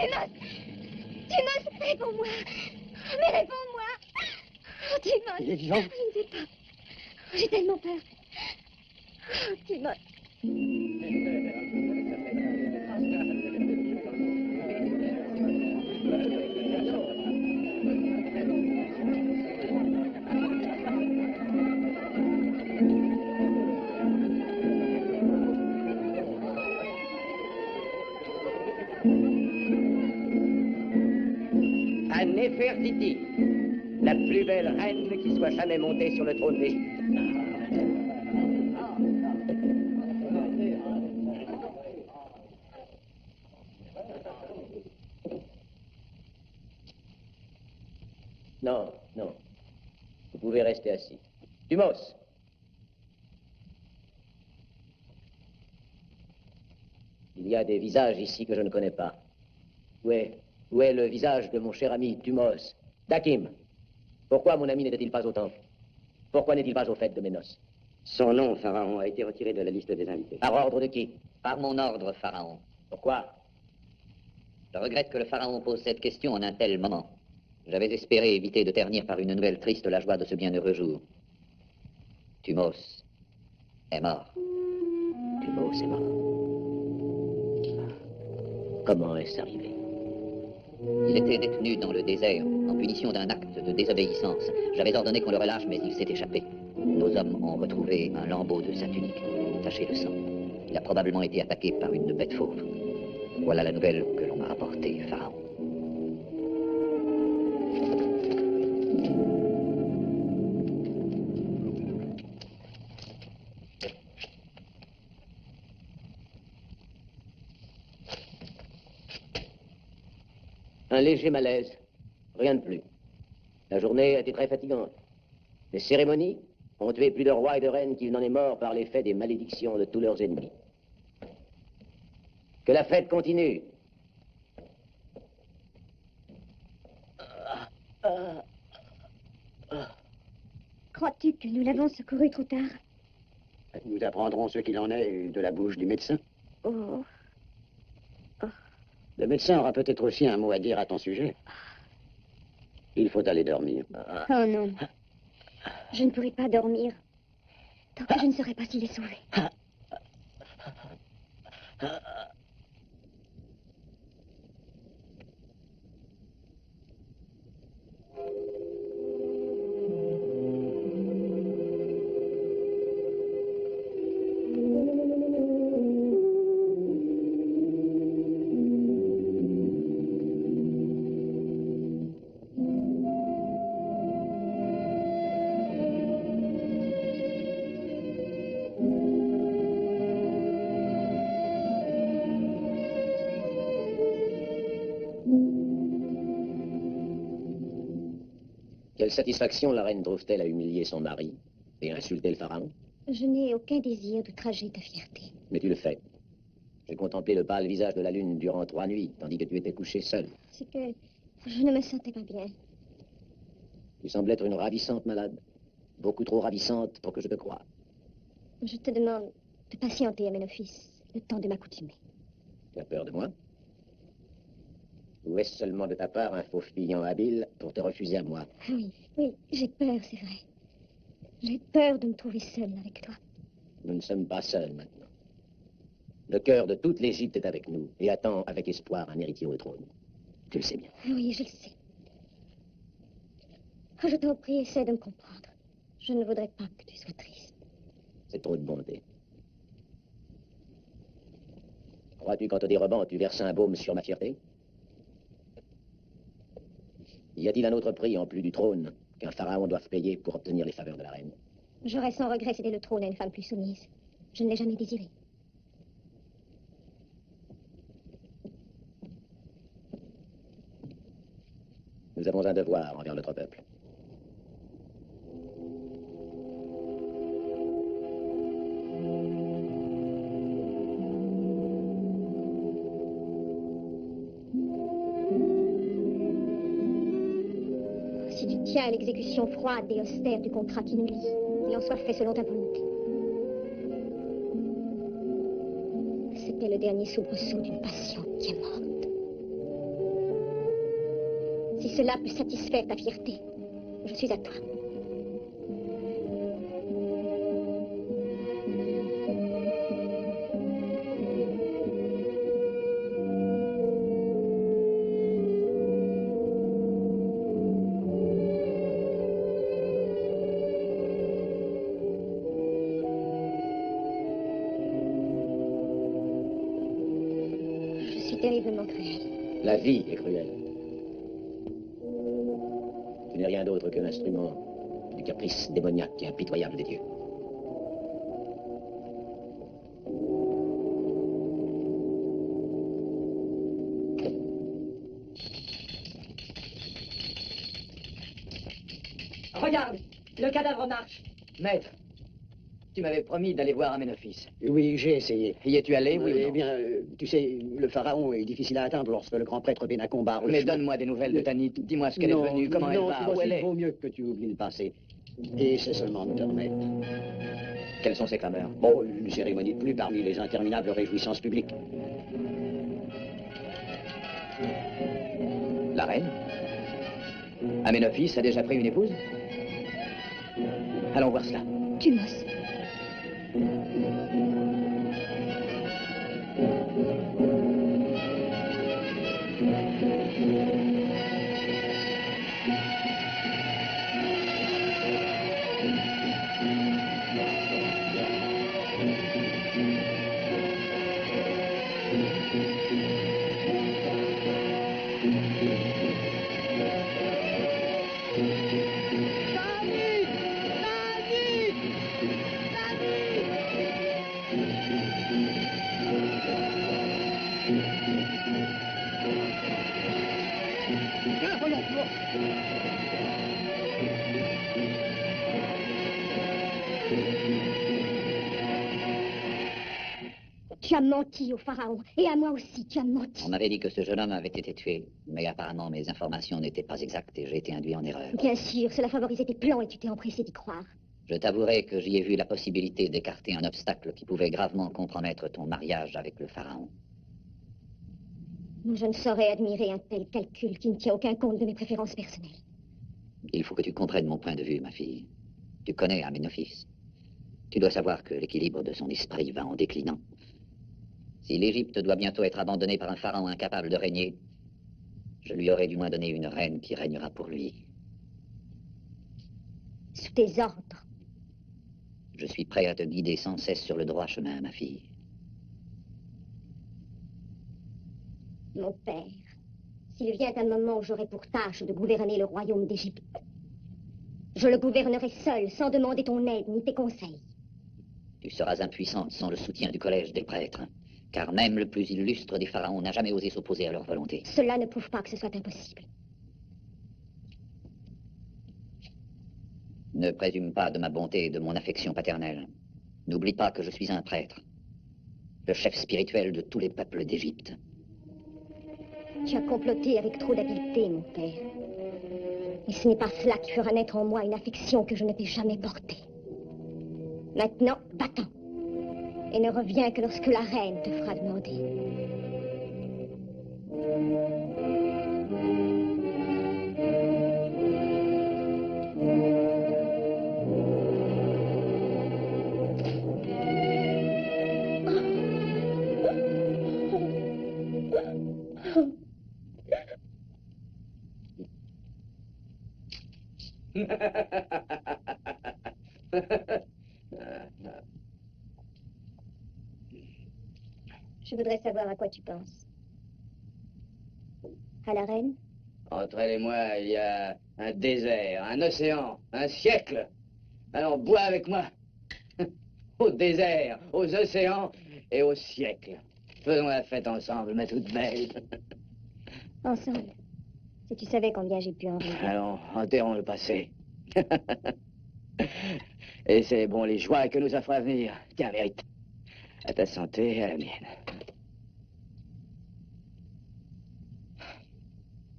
S1: Timos! Timos, réponds-moi! Mais réponds-moi! Oh, Timos!
S6: Il est vivant?
S1: Je ne sais pas. J'ai tellement peur. Oh, Timos!
S7: À Néfertiti, la plus belle reine qui soit jamais montée sur le trône d'Égypte. Non, non. Vous pouvez rester assis. Dumos. Il y a des visages ici que je ne connais pas. Où est le visage de mon cher ami Dumos? Dakim, pourquoi mon ami n'était-il pas au temple? Pourquoi n'est-il pas au fait de mes noces?
S3: Son nom, Pharaon, a été retiré de la liste des invités.
S7: Par ordre de qui?
S4: Par mon ordre, Pharaon.
S7: Pourquoi?
S4: Je regrette que le Pharaon pose cette question en un tel moment. J'avais espéré éviter de ternir par une nouvelle triste la joie de ce bienheureux jour. Thumos est mort.
S5: Thumos est mort. Comment est-ce arrivé?
S4: Il était détenu dans le désert en punition d'un acte de désobéissance. J'avais ordonné qu'on le relâche, mais il s'est échappé. Nos hommes ont retrouvé un lambeau de sa tunique, taché de sang. Il a probablement été attaqué par une bête fauve. Voilà la nouvelle que l'on m'a rapportée, Pharaon.
S7: Un léger malaise. Rien de plus. La journée a été très fatigante. Les cérémonies ont tué plus de rois et de reines qu'il n'en est mort par l'effet des malédictions de tous leurs ennemis. Que la fête continue.
S1: Crois-tu que nous l'avons secouru trop tard?
S3: Nous apprendrons ce qu'il en est de la bouche du médecin.
S1: Oh.
S3: Le médecin aura peut-être aussi un mot à dire à ton sujet. Il faut aller dormir.
S1: Oh non. Je ne pourrai pas dormir tant que je ne saurai pas s'il est sauvé.
S7: Quelle satisfaction la reine trouve-t-elle à humilier son mari et à insulter le pharaon?
S1: Je n'ai aucun désir d'outrager ta fierté.
S7: Mais tu le fais. J'ai contemplé le pâle visage de la lune durant 3 nuits, tandis que tu étais couché seul.
S1: C'est que je ne me sentais pas bien.
S7: Tu sembles être une ravissante malade. Beaucoup trop ravissante pour que je te croie.
S1: Je te demande de patienter, Aménophis, le temps de m'accoutumer.
S7: Tu as peur de moi? Ou est-ce seulement de ta part un faux client habile pour te refuser à moi?
S1: Oui, j'ai peur, c'est vrai. J'ai peur de me trouver seule avec toi.
S7: Nous ne sommes pas seuls maintenant. Le cœur de toute l'Égypte est avec nous et attend avec espoir un héritier au trône. Tu le sais bien.
S1: Oui, je le sais. Oh, je t'en prie, essaie de me comprendre. Je ne voudrais pas que tu sois triste.
S7: C'est trop de bonté. Crois-tu qu'en te dérobant, tu verses un baume sur ma fierté? Y a-t-il un autre prix en plus du trône qu'un pharaon doive payer pour obtenir les faveurs de la reine?
S1: J'aurais sans regret cédé le trône à une femme plus soumise. Je ne l'ai jamais désiré.
S7: Nous avons un devoir envers notre peuple.
S1: Si tu tiens à l'exécution froide et austère du contrat qui nous lie, qu'il en soit fait selon ta volonté. C'était le dernier soubresaut d'une passion qui est morte. cela peut satisfaire ta fierté, je suis à toi. Terriblement cruel.
S6: La vie est cruelle. Tu n'es rien d'autre que l'instrument du caprice démoniaque et impitoyable des dieux.
S8: Regarde, le cadavre marche.
S9: Maître, tu m'avais promis d'aller voir Aménophis.
S3: Oui, j'ai essayé.
S9: Y es-tu allé, oui ou
S3: Eh
S9: non?
S3: bien, tu sais, le pharaon est difficile à atteindre lorsque le grand prêtre Benacon barre le
S9: Mais
S3: chemin.
S9: donne-moi des nouvelles de Tanit. Dis-moi ce qu'elle est devenue, comment elle va, où elle
S3: Il
S9: est.
S3: vaut mieux que tu oublies le passé. Et c'est seulement de te remettre.
S9: Quelles sont ces clameurs?
S3: Bon, une cérémonie de plus parmi les interminables réjouissances publiques.
S9: La reine? Aménophis a déjà pris une épouse? Allons voir cela.
S1: Tumos. Tu as menti au pharaon, et à moi aussi, tu as menti.
S4: On m'avait dit que ce jeune homme avait été tué, mais apparemment mes informations n'étaient pas exactes et j'ai été induit en erreur.
S1: Bien sûr, cela favorisait tes plans et tu t'es empressé d'y croire.
S4: Je t'avouerai que j'y ai vu la possibilité d'écarter un obstacle qui pouvait gravement compromettre ton mariage avec le pharaon.
S1: Je ne saurais admirer un tel calcul qui ne tient aucun compte de mes préférences personnelles.
S4: Il faut que tu comprennes mon point de vue, ma fille. Tu connais Aménophis. Tu dois savoir que l'équilibre de son esprit va en déclinant. Si l'Égypte doit bientôt être abandonnée par un pharaon incapable de régner, je lui aurais du moins donné une reine qui régnera pour lui.
S1: Sous tes ordres.
S4: Je suis prêt à te guider sans cesse sur le droit chemin, ma fille.
S1: Mon père, s'il vient un moment où j'aurai pour tâche de gouverner le royaume d'Égypte, je le gouvernerai seul, sans demander ton aide ni tes conseils.
S4: Tu seras impuissante sans le soutien du collège des prêtres, car même le plus illustre des pharaons n'a jamais osé s'opposer à leur volonté.
S1: Cela ne prouve pas que ce soit impossible.
S4: Ne présume pas de ma bonté et de mon affection paternelle. N'oublie pas que je suis un prêtre, le chef spirituel de tous les peuples d'Égypte.
S1: Tu as comploté avec trop d'habileté, mon père. Et ce n'est pas cela qui fera naître en moi une affection que je ne t'ai jamais portée. Maintenant, va-t'en. Et ne reviens que lorsque la reine te fera demander. Je voudrais savoir à quoi tu penses. À la reine?
S9: Entre elle et moi, il y a un désert, un océan, un siècle. Alors bois avec moi. Au désert, aux océans et au siècle. Faisons la fête ensemble, ma toute belle.
S1: Ensemble. Si tu savais combien j'ai pu en rire.
S9: Allons, enterrons le passé. Et c'est bon les joies que nous offre l'avenir. Tiens, mérite. À ta santé et à la mienne.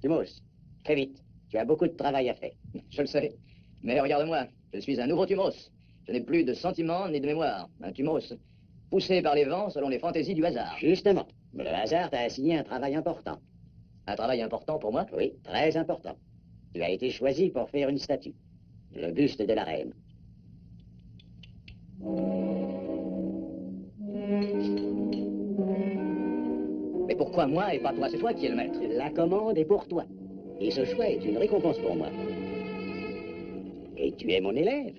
S3: Tumos, très vite. Tu as beaucoup de travail à faire.
S9: Je le sais. Mais regarde-moi, je suis un nouveau Tumos. Je n'ai plus de sentiments ni de mémoire. Un Tumos poussé par les vents selon les fantaisies du hasard.
S3: Justement. Le hasard t'a assigné un travail important.
S2: Un travail important pour moi?
S3: Oui, très important. Tu as été choisi pour faire une statue. Le buste de la reine.
S2: Mais pourquoi moi et pas toi? C'est toi qui es le maître.
S3: La commande est pour toi. Et ce choix est une récompense pour moi. Et tu es mon élève.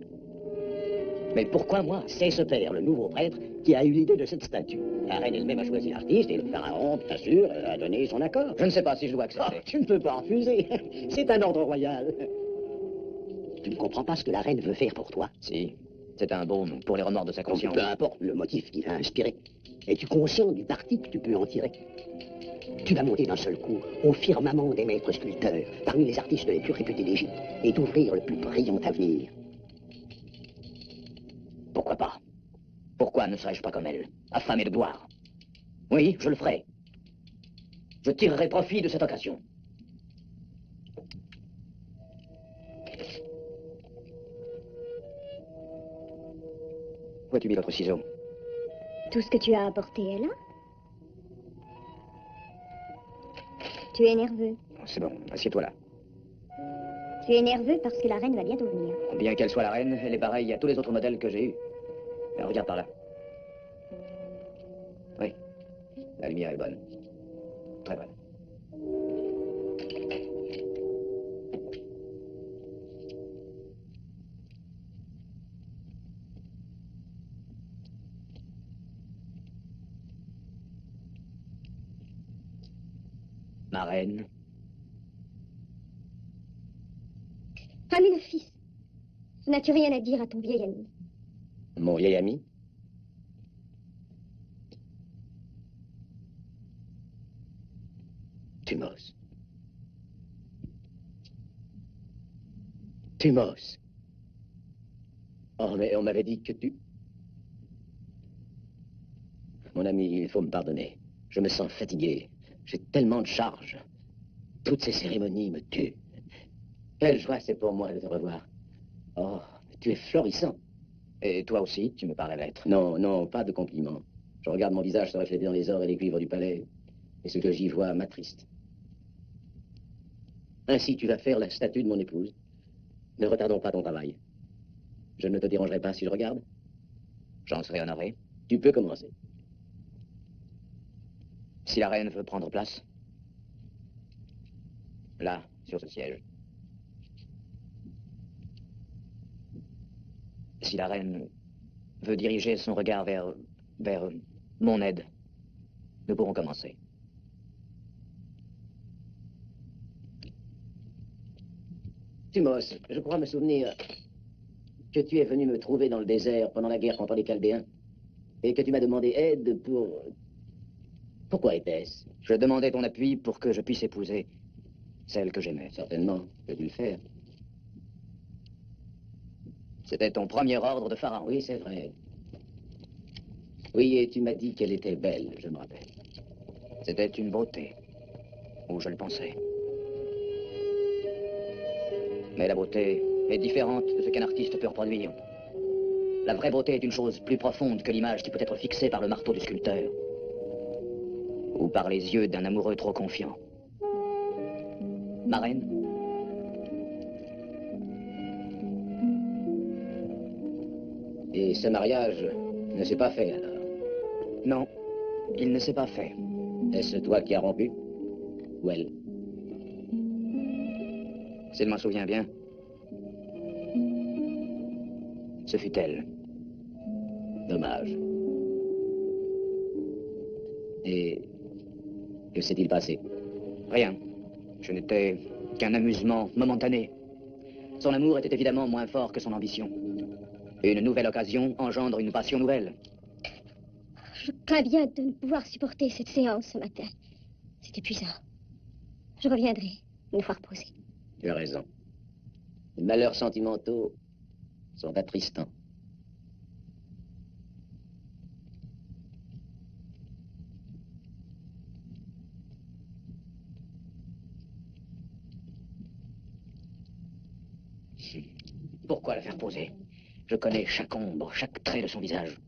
S2: Mais pourquoi moi?
S3: C'est ce père, le nouveau prêtre, qui a eu l'idée de cette statue. La reine elle-même a choisi l'artiste et le pharaon, bien sûr, a donné son accord.
S2: Je ne sais pas si je dois
S3: Oh,
S2: accepter.
S3: tu ne peux pas refuser. C'est un ordre royal. Tu ne comprends pas ce que la reine veut faire pour toi?
S2: Si, c'est un baume pour les remords de sa conscience.
S3: Peu importe le motif qui l'a inspiré. Es-tu conscient du parti que tu peux en tirer? Tu vas monter d'un seul coup au firmament des maîtres sculpteurs, parmi les artistes les plus réputés d'Égypte, et t'ouvrir le plus brillant avenir.
S2: Pourquoi pas? Pourquoi ne serais-je pas comme elle, affamée de gloire? Oui, je le ferai. Je tirerai profit de cette occasion. Où as-tu mis l'autre ciseau?
S1: Tout ce que tu as apporté est là. Tu es nerveux.
S2: C'est bon, assieds-toi là.
S1: Tu es nerveux parce que la reine va bientôt venir.
S2: Bien qu'elle soit la reine, elle est pareille à tous les autres modèles que j'ai eus. Alors, regarde par là. Oui, la lumière est bonne. Très bonne. Ma reine.
S1: Ah, mais le fils, n'as-tu rien à dire à ton vieil ami?
S3: Mon vieil ami? Thumos. Thumos. Oh, mais on m'avait dit que tu... Mon ami, il faut me pardonner. Je me sens fatigué. J'ai tellement de charges. Toutes ces cérémonies me tuent. Quelle joie c'est pour moi de te revoir. Oh, tu es florissant.
S2: Et toi aussi, tu me parais l'être.
S3: Non, non, pas de compliments. Je regarde mon visage se refléter dans les ors et les cuivres du palais, et ce que j'y vois m'attriste. Ainsi, tu vas faire la statue de mon épouse. Ne retardons pas ton travail. Je ne te dérangerai pas si je regarde.
S2: J'en serai honoré.
S3: Tu peux commencer.
S2: Si la reine veut prendre place, là, sur ce siège. Si la reine veut diriger son regard vers mon aide, nous pourrons commencer.
S3: Thumos, je crois me souvenir que tu es venu me trouver dans le désert pendant la guerre contre les Chaldéens et que tu m'as demandé aide pour... Pourquoi était-ce?
S2: Je demandais ton appui pour que je puisse épouser celle que j'aimais.
S3: Certainement, j'ai dû le faire.
S2: C'était ton premier ordre de pharaon.
S3: Oui, c'est vrai. Oui, et tu m'as dit qu'elle était belle, je me rappelle.
S2: C'était une beauté, ou je le pensais. Mais la beauté est différente de ce qu'un artiste peut reproduire. La vraie beauté est une chose plus profonde que l'image qui peut être fixée par le marteau du sculpteur. Ou par les yeux d'un amoureux trop confiant. Ma reine,
S3: Et ce mariage ne s'est pas fait, alors?
S2: non, il ne s'est pas fait.
S3: Est-ce toi qui as rompu? Ou elle?
S2: S'il m'en souvient bien, ce fut elle.
S3: Dommage. Et que s'est-il passé?
S2: Rien. Je n'étais qu'un amusement momentané. Son amour était évidemment moins fort que son ambition. Une nouvelle occasion engendre une passion nouvelle.
S1: Je crains bien de ne pouvoir supporter cette séance ce matin. C'est épuisant. Je reviendrai une fois reposée.
S3: Tu as raison. Les malheurs sentimentaux sont attristants.
S2: Pourquoi la faire poser? Je connais chaque ombre, chaque trait de son visage.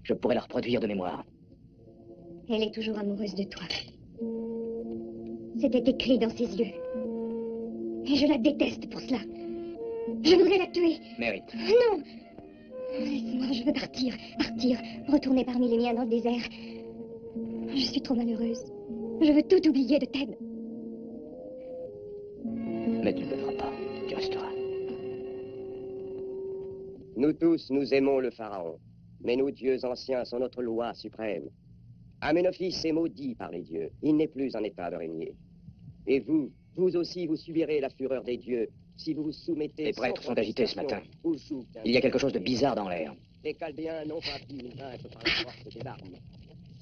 S2: Je pourrais la reproduire de mémoire.
S1: Elle est toujours amoureuse de toi. C'était écrit dans ses yeux. Et je la déteste pour cela. Je voudrais la tuer.
S2: Mérite.
S1: Non. Laisse-moi, je veux partir. Partir. Retourner parmi les miens dans le désert. Je suis trop malheureuse. Je veux tout oublier de Thèbes.
S2: Mais tu ne le feras pas. Tu resteras.
S6: Nous tous, nous aimons le pharaon. Mais nos dieux anciens sont notre loi suprême. Aménophis est maudit par les dieux. Il n'est plus en état de régner. Et vous aussi, vous subirez la fureur des dieux si vous vous soumettez...
S2: Les prêtres sont agités ce matin. Il y a quelque chose de bizarre dans l'air.
S6: Les Chaldéens n'ont pas pu nous vaincre par la force des armes.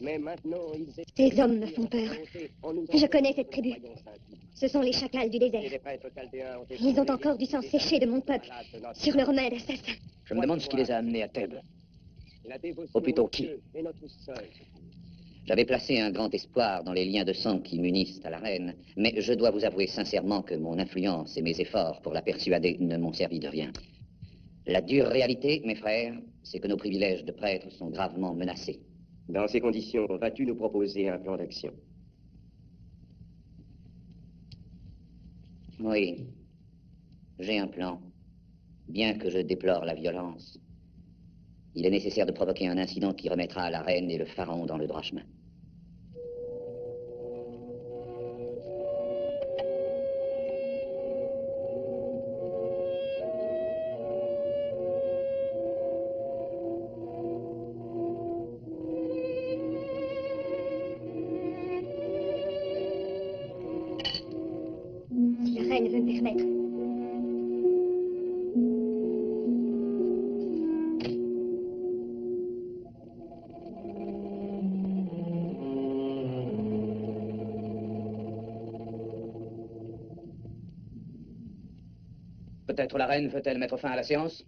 S6: Mais maintenant, ils...
S1: Ces hommes me font peur. Je connais cette tribu. Ce sont les chacals du désert. Ils ont encore du sang séché de mon peuple sur leurs mains d'assassins.
S2: Je me demande ce qui les a amenés à Thèbes. Ou plutôt qui?
S4: J'avais placé un grand espoir dans les liens de sang qui m'unissent à la reine, mais je dois vous avouer sincèrement que mon influence et mes efforts pour la persuader ne m'ont servi de rien. La dure réalité, mes frères, c'est que nos privilèges de prêtres sont gravement menacés.
S6: Dans ces conditions, vas-tu nous proposer un plan d'action?
S4: Oui, j'ai un plan. Bien que je déplore la violence, il est nécessaire de provoquer un incident qui remettra la reine et le pharaon dans le droit chemin.
S1: Si la reine veut me permettre.
S2: Peut-être la reine veut-elle mettre fin à la séance?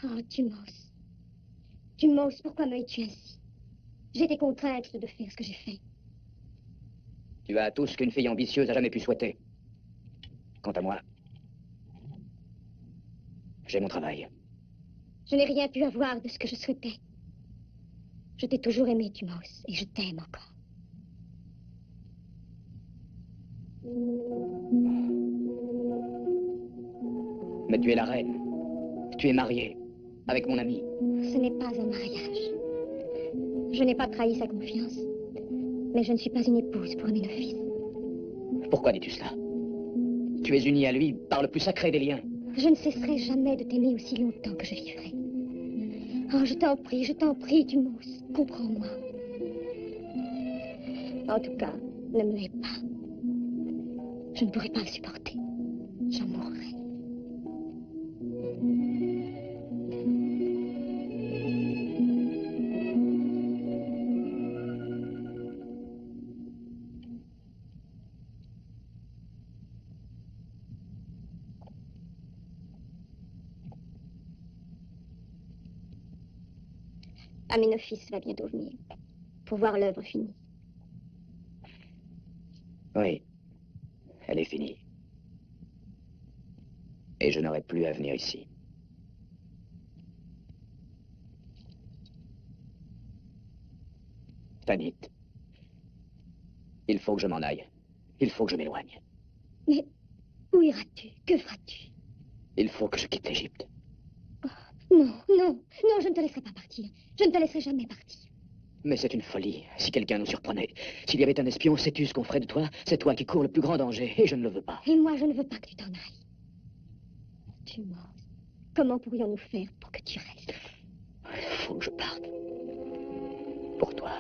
S1: Oh, Tumos. Tumos, pourquoi m'as-tu ainsi? J'étais contrainte de faire ce que j'ai fait.
S2: Tu as tout ce qu'une fille ambitieuse a jamais pu souhaiter. Quant à moi, j'ai mon travail.
S1: Je n'ai rien pu avoir de ce que je souhaitais. Je t'ai toujours aimé, Tumos, et je t'aime encore.
S2: Mais tu es la reine. Tu es mariée avec mon ami.
S1: Ce n'est pas un mariage. Je n'ai pas trahi sa confiance. Mais je ne suis pas une épouse pour Aménophis.
S2: Pourquoi dis-tu cela? Tu es unie à lui par le plus sacré des liens.
S1: Je ne cesserai jamais de t'aimer aussi longtemps que je vivrai. Oh, je t'en prie, Tumos, comprends-moi. En tout cas, ne me hais pas. Je ne pourrai pas le supporter. J'en mourrai. Aménophis va bientôt venir pour voir l'œuvre finie.
S2: Oui, elle est finie. Et je n'aurai plus à venir ici. Tanit, il faut que je m'en aille. Il faut que je m'éloigne.
S1: Mais où iras-tu? Que feras-tu?
S2: Il faut que je quitte l'Égypte.
S1: Non, je ne te laisserai pas partir. Je ne te laisserai jamais partir.
S2: Mais c'est une folie. Si quelqu'un nous surprenait, s'il y avait un espion, sais-tu ce qu'on ferait de toi? C'est toi qui cours le plus grand danger, et je ne le veux pas.
S1: Et moi, je ne veux pas que tu t'en ailles. Tumos, comment pourrions-nous faire pour que tu restes?
S2: Il faut que je parte. Pour toi.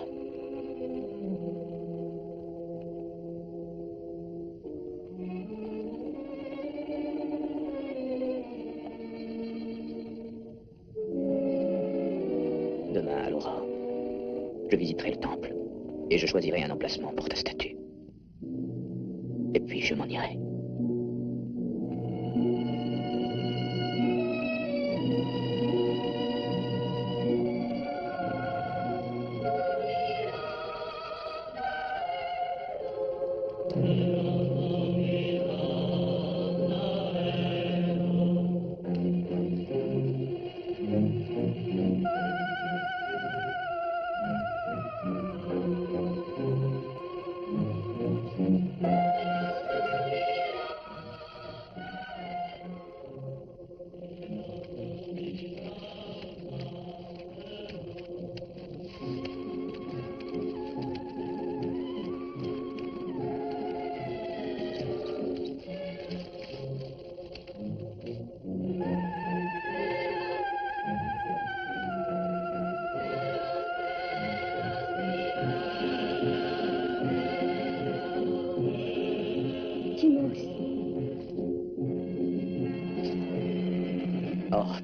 S2: Demain, à l'aura, je visiterai le temple et je choisirai un emplacement pour ta statue. Et puis je m'en irai.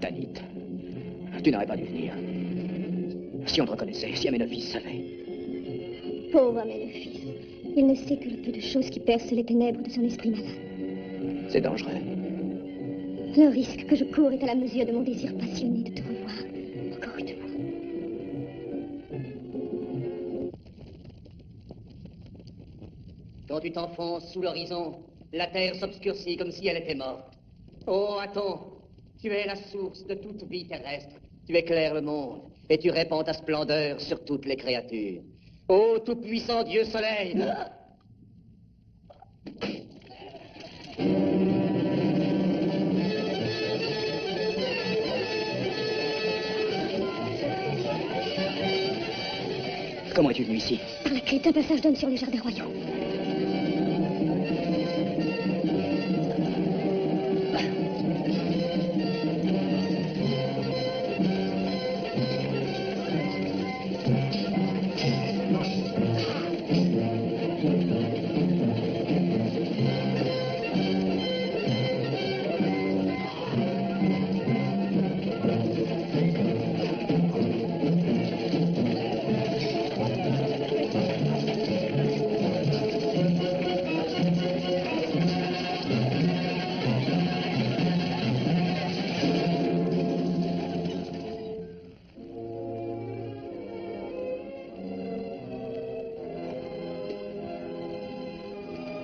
S2: Tanit, tu n'aurais pas dû venir. Si on te reconnaissait, si Aménophis savait.
S1: Pauvre Aménophis. Il ne sait que le peu de choses qui percent les ténèbres de son esprit malade.
S2: C'est dangereux.
S1: Le risque que je cours est à la mesure de mon désir passionné de te revoir encore une fois.
S3: Quand tu t'enfonces sous l'horizon, la terre s'obscurcit comme si elle était morte. Oh, Aton, tu es la source de toute vie terrestre. Tu éclaires le monde et tu répands ta splendeur sur toutes les créatures. Ô tout-puissant Dieu Soleil!
S2: Comment es-tu venu ici?
S1: Par la crypte, un passage donne sur les jardins royaux.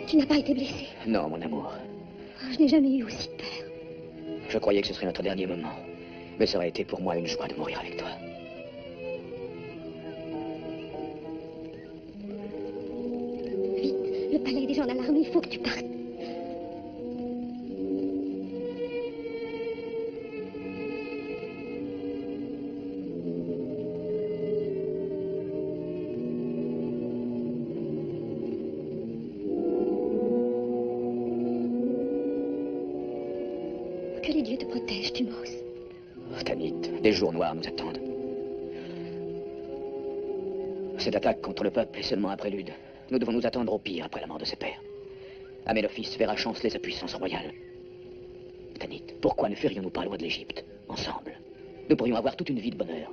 S1: Tu n'as pas été blessé.
S2: Non, mon amour.
S1: Oh, je n'ai jamais eu aussi peur.
S2: Je croyais que ce serait notre dernier moment. Mais ça aurait été pour moi une joie de mourir avec toi.
S1: Vite, le palais est déjà en alarme, il faut que tu partes. Que les dieux te protègent, Tumos.
S2: Tanit, des jours noirs nous attendent. Cette attaque contre le peuple est seulement un prélude. Nous devons nous attendre au pire après la mort de ses pères. Aménophis verra chanceler sa puissance royale. Tanit, pourquoi ne fuirions-nous pas loin de l'Égypte, ensemble? Nous pourrions avoir toute une vie de bonheur.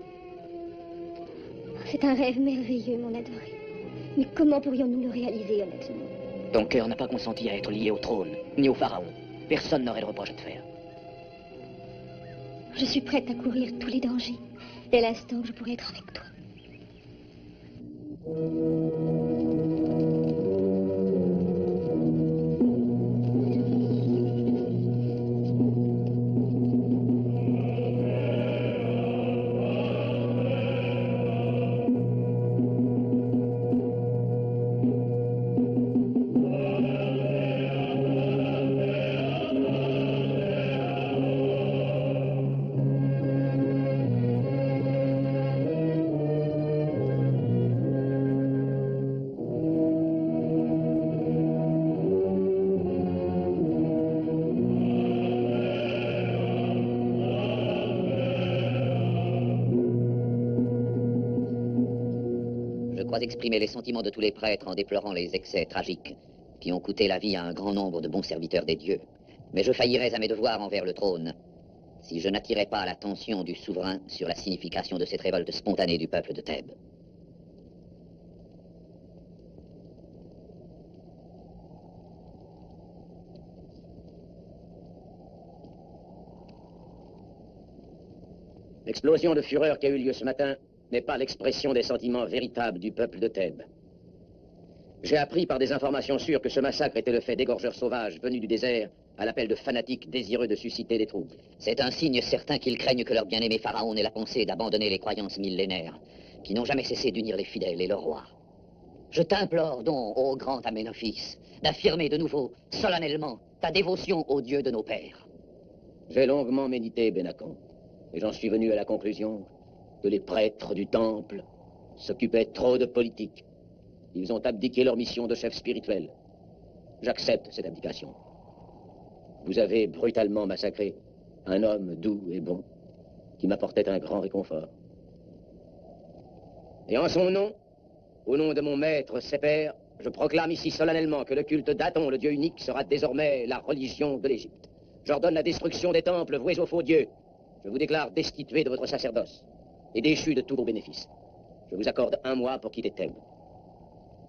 S1: C'est un rêve merveilleux, mon adoré. Mais comment pourrions-nous le réaliser, honnêtement?
S2: Ton cœur n'a pas consenti à être lié au trône, ni au pharaon. Personne n'aurait de reproche à te faire.
S1: Je suis prête à courir tous les dangers, dès l'instant où je pourrai être avec toi.
S4: Je crois exprimer les sentiments de tous les prêtres en déplorant les excès tragiques qui ont coûté la vie à un grand nombre de bons serviteurs des dieux. Mais je faillirais à mes devoirs envers le trône si je n'attirais pas l'attention du souverain sur la signification de cette révolte spontanée du peuple de Thèbes.
S7: L'explosion de fureur qui a eu lieu ce matin n'est pas l'expression des sentiments véritables du peuple de Thèbes. J'ai appris par des informations sûres que ce massacre était le fait d'égorgeurs sauvages venus du désert à l'appel de fanatiques désireux de susciter des troubles.
S4: C'est un signe certain qu'ils craignent que leur bien-aimé pharaon n'ait la pensée d'abandonner les croyances millénaires qui n'ont jamais cessé d'unir les fidèles et leur roi. Je t'implore donc, ô grand Aménophis, d'affirmer de nouveau, solennellement, ta dévotion au Dieu de nos pères.
S7: J'ai longuement médité, Benacon, et j'en suis venu à la conclusion que les prêtres du temple s'occupaient trop de politique. Ils ont abdiqué leur mission de chef spirituel. J'accepte cette abdication. Vous avez brutalement massacré un homme doux et bon qui m'apportait un grand réconfort. Et en son nom, au nom de mon maître Sépère, je proclame ici solennellement que le culte d'Aton, le Dieu unique, sera désormais la religion de l'Égypte. J'ordonne la destruction des temples voués aux faux dieux je vous déclare destitué de votre sacerdoce et déchu de tous vos bénéfices. Je vous accorde 1 mois pour quitter Thèbes.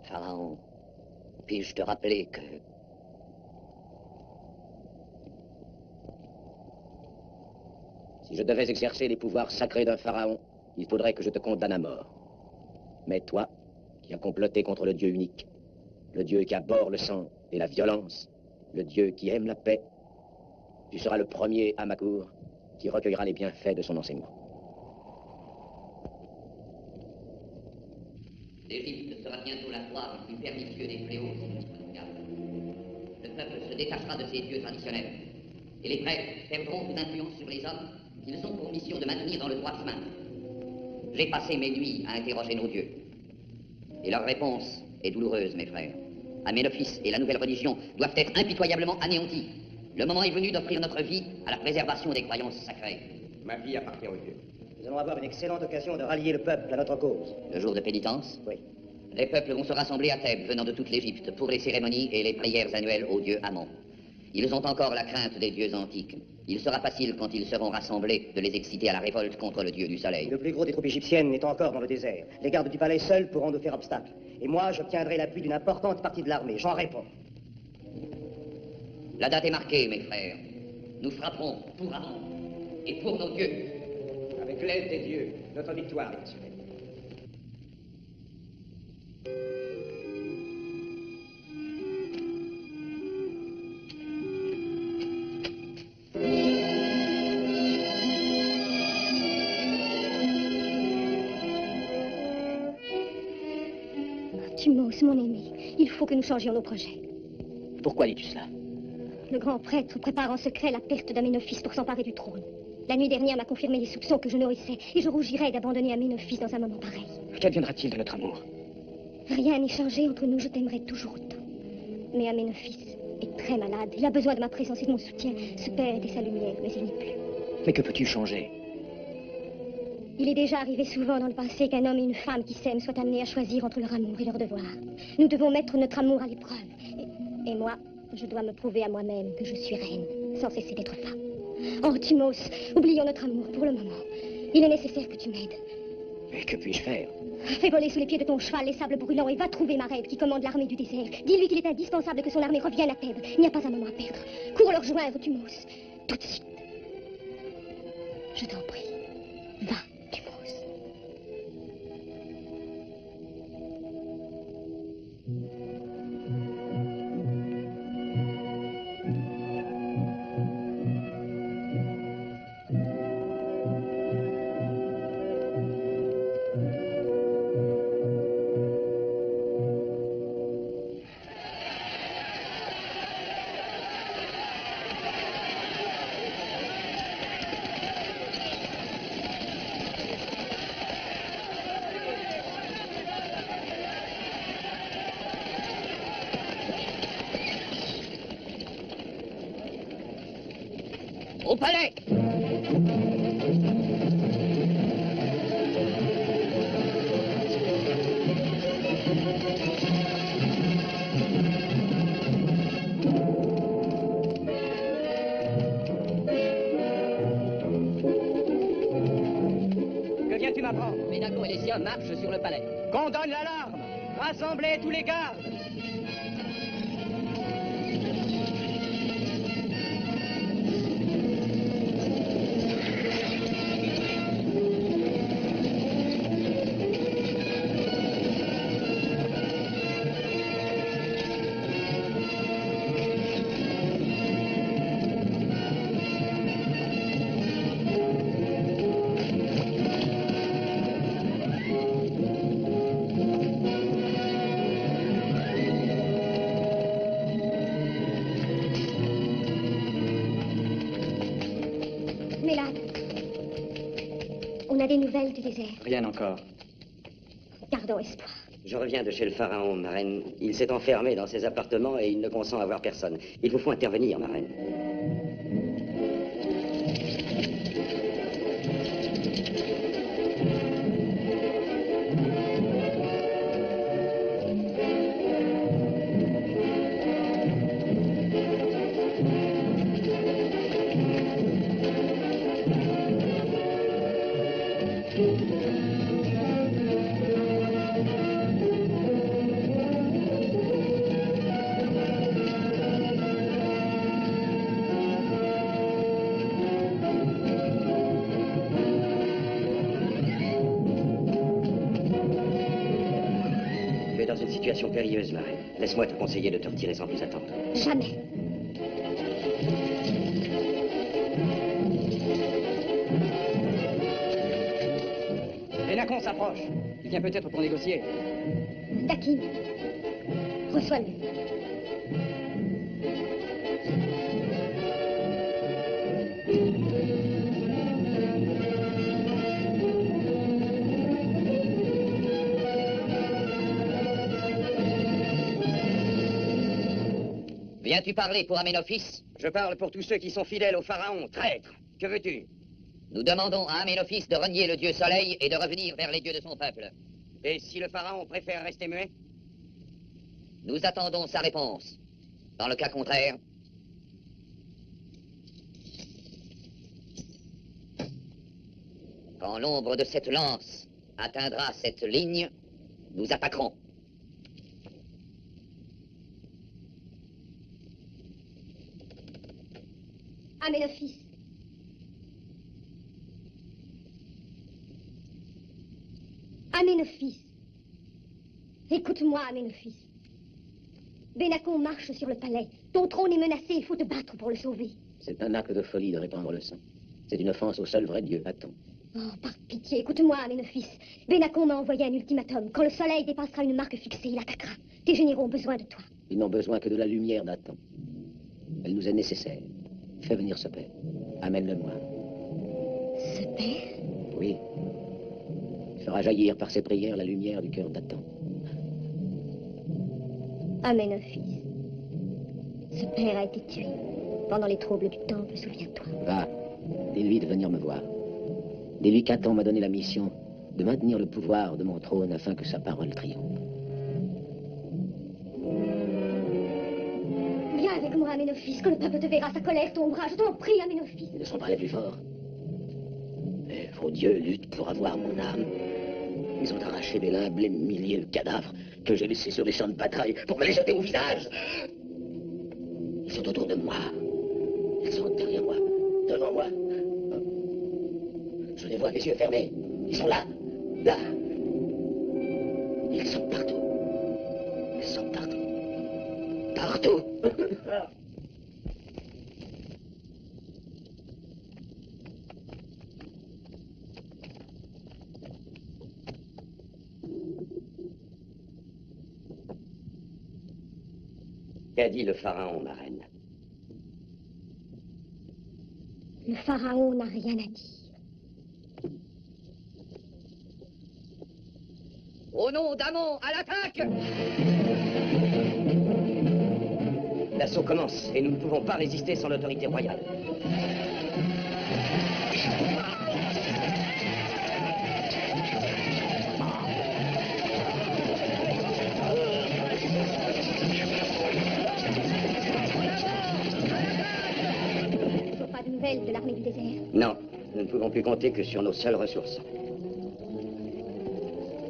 S2: Pharaon, puis-je te rappeler que...
S7: Si je devais exercer les pouvoirs sacrés d'un pharaon, il faudrait que je te condamne à mort. Mais toi, qui as comploté contre le Dieu unique, le Dieu qui abhorre le sang et la violence, le Dieu qui aime la paix, tu seras le premier à ma cour qui recueillera les bienfaits de son enseignement.
S4: L'Égypte sera bientôt la proie du plus pernicieux des fléaux si nous prenons garde. Le peuple se détachera de ses dieux traditionnels, et les prêtres perdront toute influence sur les hommes qu'ils ont pour mission de maintenir dans le droit chemin. J'ai passé mes nuits à interroger nos dieux, et leur réponse est douloureuse, mes frères. Aménophis et la nouvelle religion doivent être impitoyablement anéantis. Le moment est venu d'offrir notre vie à la préservation des croyances sacrées.
S6: Ma vie appartient aux dieux.
S10: Nous allons avoir une excellente occasion de rallier le peuple à notre cause.
S4: Le jour de pénitence?
S10: Oui.
S4: Les peuples vont se rassembler à Thèbes, venant de toute l'Égypte, pour les cérémonies et les prières annuelles au dieu Amon. Ils ont encore la crainte des dieux antiques. Il sera facile, quand ils seront rassemblés, de les exciter à la révolte contre le dieu du soleil.
S10: Le plus gros des troupes égyptiennes est encore dans le désert. Les gardes du palais seuls pourront nous faire obstacle. Et moi, j'obtiendrai l'appui d'une importante partie de l'armée. J'en réponds.
S4: La date est marquée, mes frères. Nous frapperons pour Amon et pour nos dieux.
S6: Avec l'aide des dieux, notre victoire est assurée.
S1: Timos, mon ami, il faut que nous changions nos projets.
S2: Pourquoi dis-tu cela?
S1: Le grand prêtre prépare en secret la perte d'Aménophis pour s'emparer du trône. La nuit dernière m'a confirmé les soupçons que je nourrissais, et je rougirais d'abandonner Aménophis dans un moment pareil.
S2: Qu'adviendra-t-il de notre amour?
S1: Rien n'est changé entre nous, je t'aimerai toujours autant. Mais Aménophis est très malade, il a besoin de ma présence et de mon soutien. Ce père était sa lumière, mais il n'est plus.
S2: Mais que peux-tu changer?
S1: Il est déjà arrivé souvent dans le passé qu'un homme et une femme qui s'aiment soient amenés à choisir entre leur amour et leur devoir. Nous devons mettre notre amour à l'épreuve. Et moi, je dois me prouver à moi-même que je suis reine, sans cesser d'être femme. Oh, Timos, oublions notre amour pour le moment. Il est nécessaire que tu m'aides.
S2: Mais que puis-je faire?
S1: Fais voler sous les pieds de ton cheval les sables brûlants et va trouver Mareb qui commande l'armée du désert. Dis-lui qu'il est indispensable que son armée revienne à Thèbes. Il n'y a pas un moment à perdre. Cours leur joindre, Timos. Tout de suite. Je t'en prie. Va, Timos.
S2: Au palais!
S10: Que viens-tu m'apprendre?
S8: Ménaco et les siens marchent sur le palais.
S10: Qu'on donne l'alarme! Rassemblez tous les gardes!
S1: Mélade, on a des nouvelles du désert.
S2: Rien encore.
S1: Gardons espoir.
S6: Je reviens de chez le pharaon, ma reine. Il s'est enfermé dans ses appartements et il ne consent à voir personne. Il vous faut intervenir, ma reine. situation périlleuse, ma reine. Laisse-moi te conseiller de te retirer sans plus attendre.
S1: Jamais.
S8: Bénacon s'approche. Il vient peut-être pour négocier.
S1: Dakin, reçois-le.
S4: Viens-tu parler pour Aménophis?
S6: Je parle pour tous ceux qui sont fidèles au pharaon, traître. Que veux-tu?
S4: Nous demandons à Aménophis de renier le dieu soleil et de revenir vers les dieux de son peuple.
S6: Et si le pharaon préfère rester muet?
S4: Nous attendons sa réponse. Dans le cas contraire, quand l'ombre de cette lance atteindra cette ligne, nous attaquerons.
S1: Aménophis. Aménophis. Écoute-moi, Aménophis. Bénacon marche sur le palais. Ton trône est menacé, il faut te battre pour le sauver.
S5: C'est un acte de folie de répandre le sang. C'est une offense au seul vrai Dieu, Aton.
S1: Oh, par pitié, écoute-moi, Aménophis. Bénacon m'a envoyé un ultimatum. Quand le soleil dépassera une marque fixée, il attaquera. Tes généraux ont besoin de toi.
S5: Ils n'ont besoin que de la lumière d'Aton. Elle nous est nécessaire. Fais venir ce père. Amène-le-moi.
S1: Ce père?
S5: Oui. Il fera jaillir par ses prières la lumière du cœur d'Aton.
S1: Aménophis. Ce père a été tué pendant les troubles du temple, souviens-toi.
S5: Va, dis-lui de venir me voir. Dis-lui qu'Aton m'a donné la mission de maintenir le pouvoir de mon trône afin que sa parole triomphe.
S1: Viens avec moi, Aménophis, que le peuple te verra, sa colère tombera. Je t'en prie, Aménophis.
S5: Ils ne sont pas les plus forts. Mais vos dieux luttent pour avoir mon âme. Ils ont arraché des limbes les milliers de cadavres que j'ai laissés sur les champs de bataille pour me les jeter au visage. Ils sont autour de moi. Ils sont derrière moi, devant moi. Je les vois les yeux fermés. Ils sont là, là. Ils sont partout. Ils sont partout. Partout.
S6: Qu'a dit le pharaon, ma reine?
S1: Le pharaon n'a rien à dire.
S4: Au nom d'Amon, à l'attaque!
S6: L'assaut commence et nous ne pouvons pas résister sans l'autorité royale.
S1: Pas de nouvelles de l'armée du désert.
S6: Non, nous ne pouvons plus compter que sur nos seules ressources.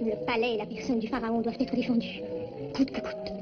S1: Le palais et la personne du pharaon doivent être défendus, coûte que coûte.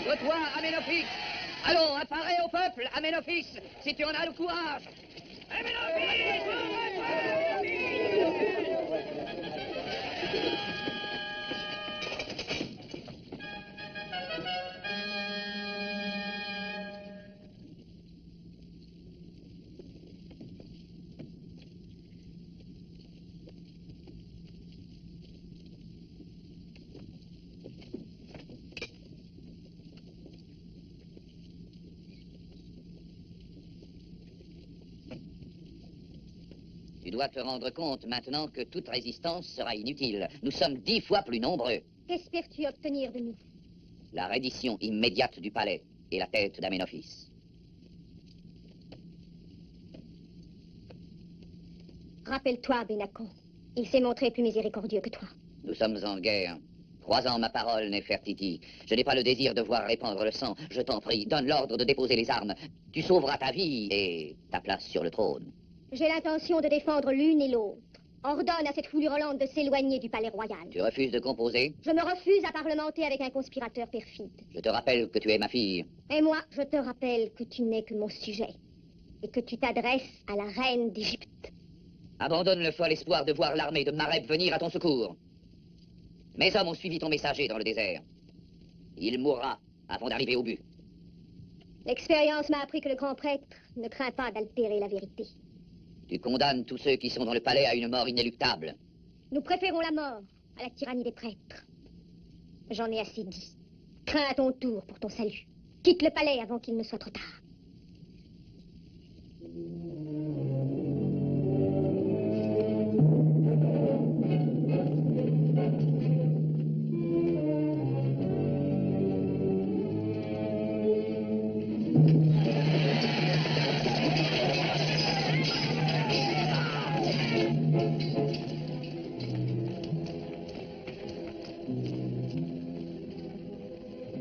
S3: Montre-toi, Aménophis. Allons, apparais au peuple, Aménophis, si tu en as le courage. Aménophis!
S4: Tu dois te rendre compte maintenant que toute résistance sera inutile. Nous sommes 10 fois plus nombreux.
S1: Qu'espères-tu obtenir de nous?
S4: La reddition immédiate du palais et la tête d'Aménophis.
S1: Rappelle-toi, Benacon. Il s'est montré plus miséricordieux que toi.
S4: Nous sommes en guerre. 3 ans, ma parole, Nefertiti. Je n'ai pas le désir de voir répandre le sang. Je t'en prie, donne l'ordre de déposer les armes. Tu sauveras ta vie et ta place sur le trône.
S1: J'ai l'intention de défendre l'une et l'autre. Ordonne à cette foule hurlante de s'éloigner du palais royal.
S4: Tu refuses de composer?
S1: Je me refuse à parlementer avec un conspirateur perfide.
S4: Je te rappelle que tu es ma fille.
S1: Et moi, je te rappelle que tu n'es que mon sujet. Et que tu t'adresses à la reine d'Égypte.
S4: Abandonne le fol espoir de voir l'armée de Mareb venir à ton secours. Mes hommes ont suivi ton messager dans le désert. Il mourra avant d'arriver au but.
S1: L'expérience m'a appris que le grand prêtre ne craint pas d'altérer la vérité.
S4: Tu condamnes tous ceux qui sont dans le palais à une mort inéluctable.
S1: Nous préférons la mort à la tyrannie des prêtres. J'en ai assez dit. Crains à ton tour pour ton salut. Quitte le palais avant qu'il ne soit trop tard.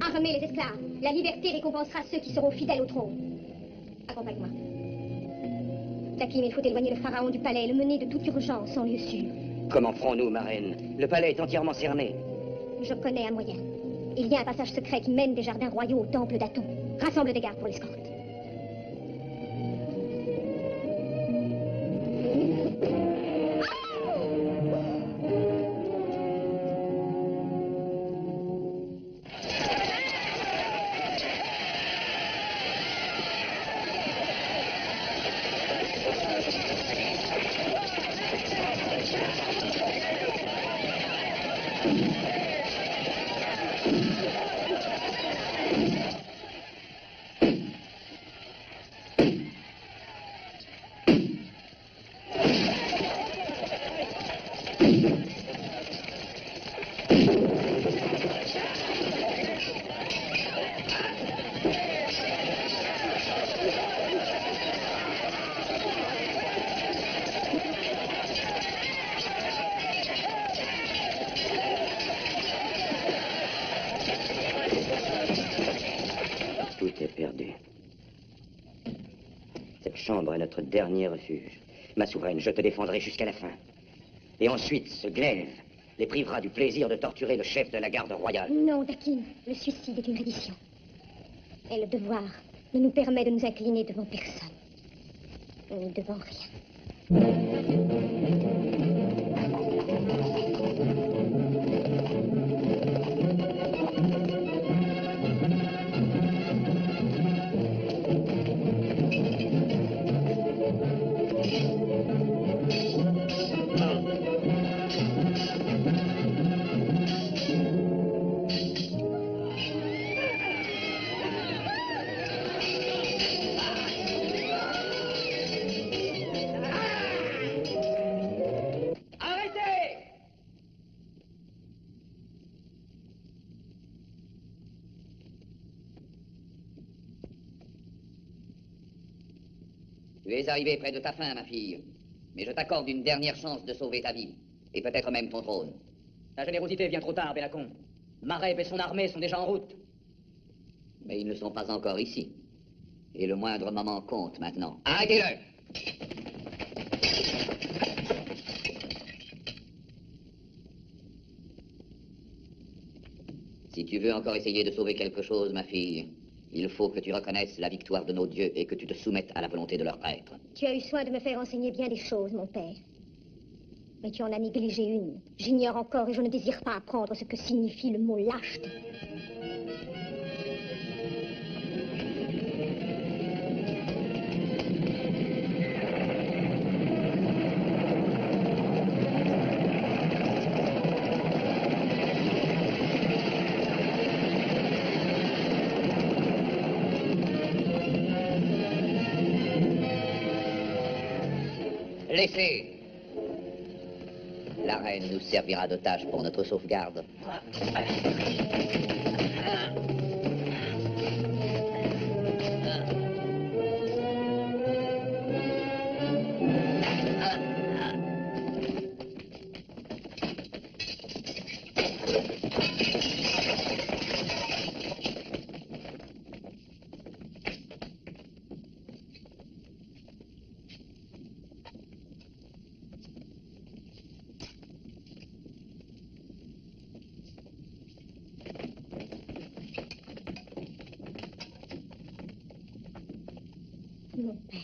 S1: Armez les esclaves. La liberté récompensera ceux qui seront fidèles au trône. Accompagne-moi. Takim, il faut éloigner le pharaon du palais et le mener de toute urgence en lieu sûr.
S7: Comment ferons-nous, ma reine? Le palais est entièrement cerné.
S1: Je connais un moyen. Il y a un passage secret qui mène des jardins royaux au temple d'Aton. Rassemble des gardes pour l'escorte.
S7: chambre est notre dernier refuge. Ma souveraine, je te défendrai jusqu'à la fin. Et ensuite, ce glaive les privera du plaisir de torturer le chef de la garde royale.
S1: Non, Dakin, le suicide est une reddition. Et le devoir ne nous permet de nous incliner devant personne. Ni devant rien.
S4: Tu es arrivé près de ta fin, ma fille. Mais je t'accorde une dernière chance de sauver ta vie. Et peut-être même ton trône.
S8: Ta générosité vient trop tard, Benacon. Mareb et son armée sont déjà en route.
S4: Mais ils ne sont pas encore ici. Et le moindre moment compte maintenant. Arrêtez-le! Si tu veux encore essayer de sauver quelque chose, ma fille, il faut que tu reconnaisses la victoire de nos dieux et que tu te soumettes à la volonté de leurs prêtres.
S1: Tu as eu soin de me faire enseigner bien des choses, mon père. Mais tu en as négligé une. J'ignore encore et je ne désire pas apprendre ce que signifie le mot lâcheté.
S4: Laissez. La reine nous servira d'otage pour notre sauvegarde.
S1: Mon père,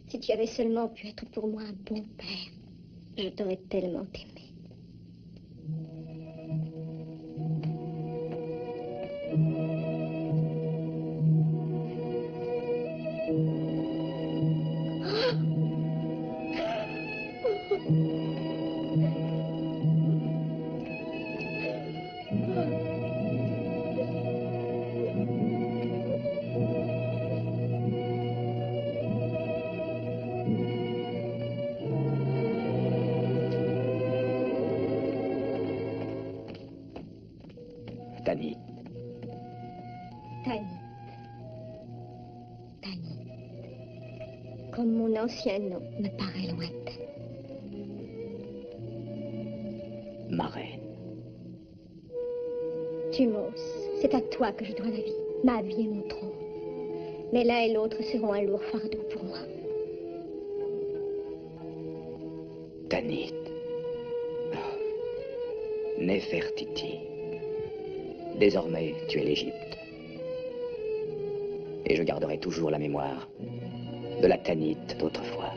S1: si tu avais seulement pu être pour moi un bon père, je t'aurais tellement aimé.
S2: Tanit.
S1: Tanit. Tanit. Comme mon ancien nom me paraît lointain.
S2: Ma reine.
S1: Tumos, c'est à toi que je dois la vie. Ma vie et mon trône. Mais l'un et l'autre seront un lourd fardeau pour moi.
S2: Tanit. Néfertiti. Désormais, tu es l'Égypte. Et je garderai toujours la mémoire de la Tanit d'autrefois.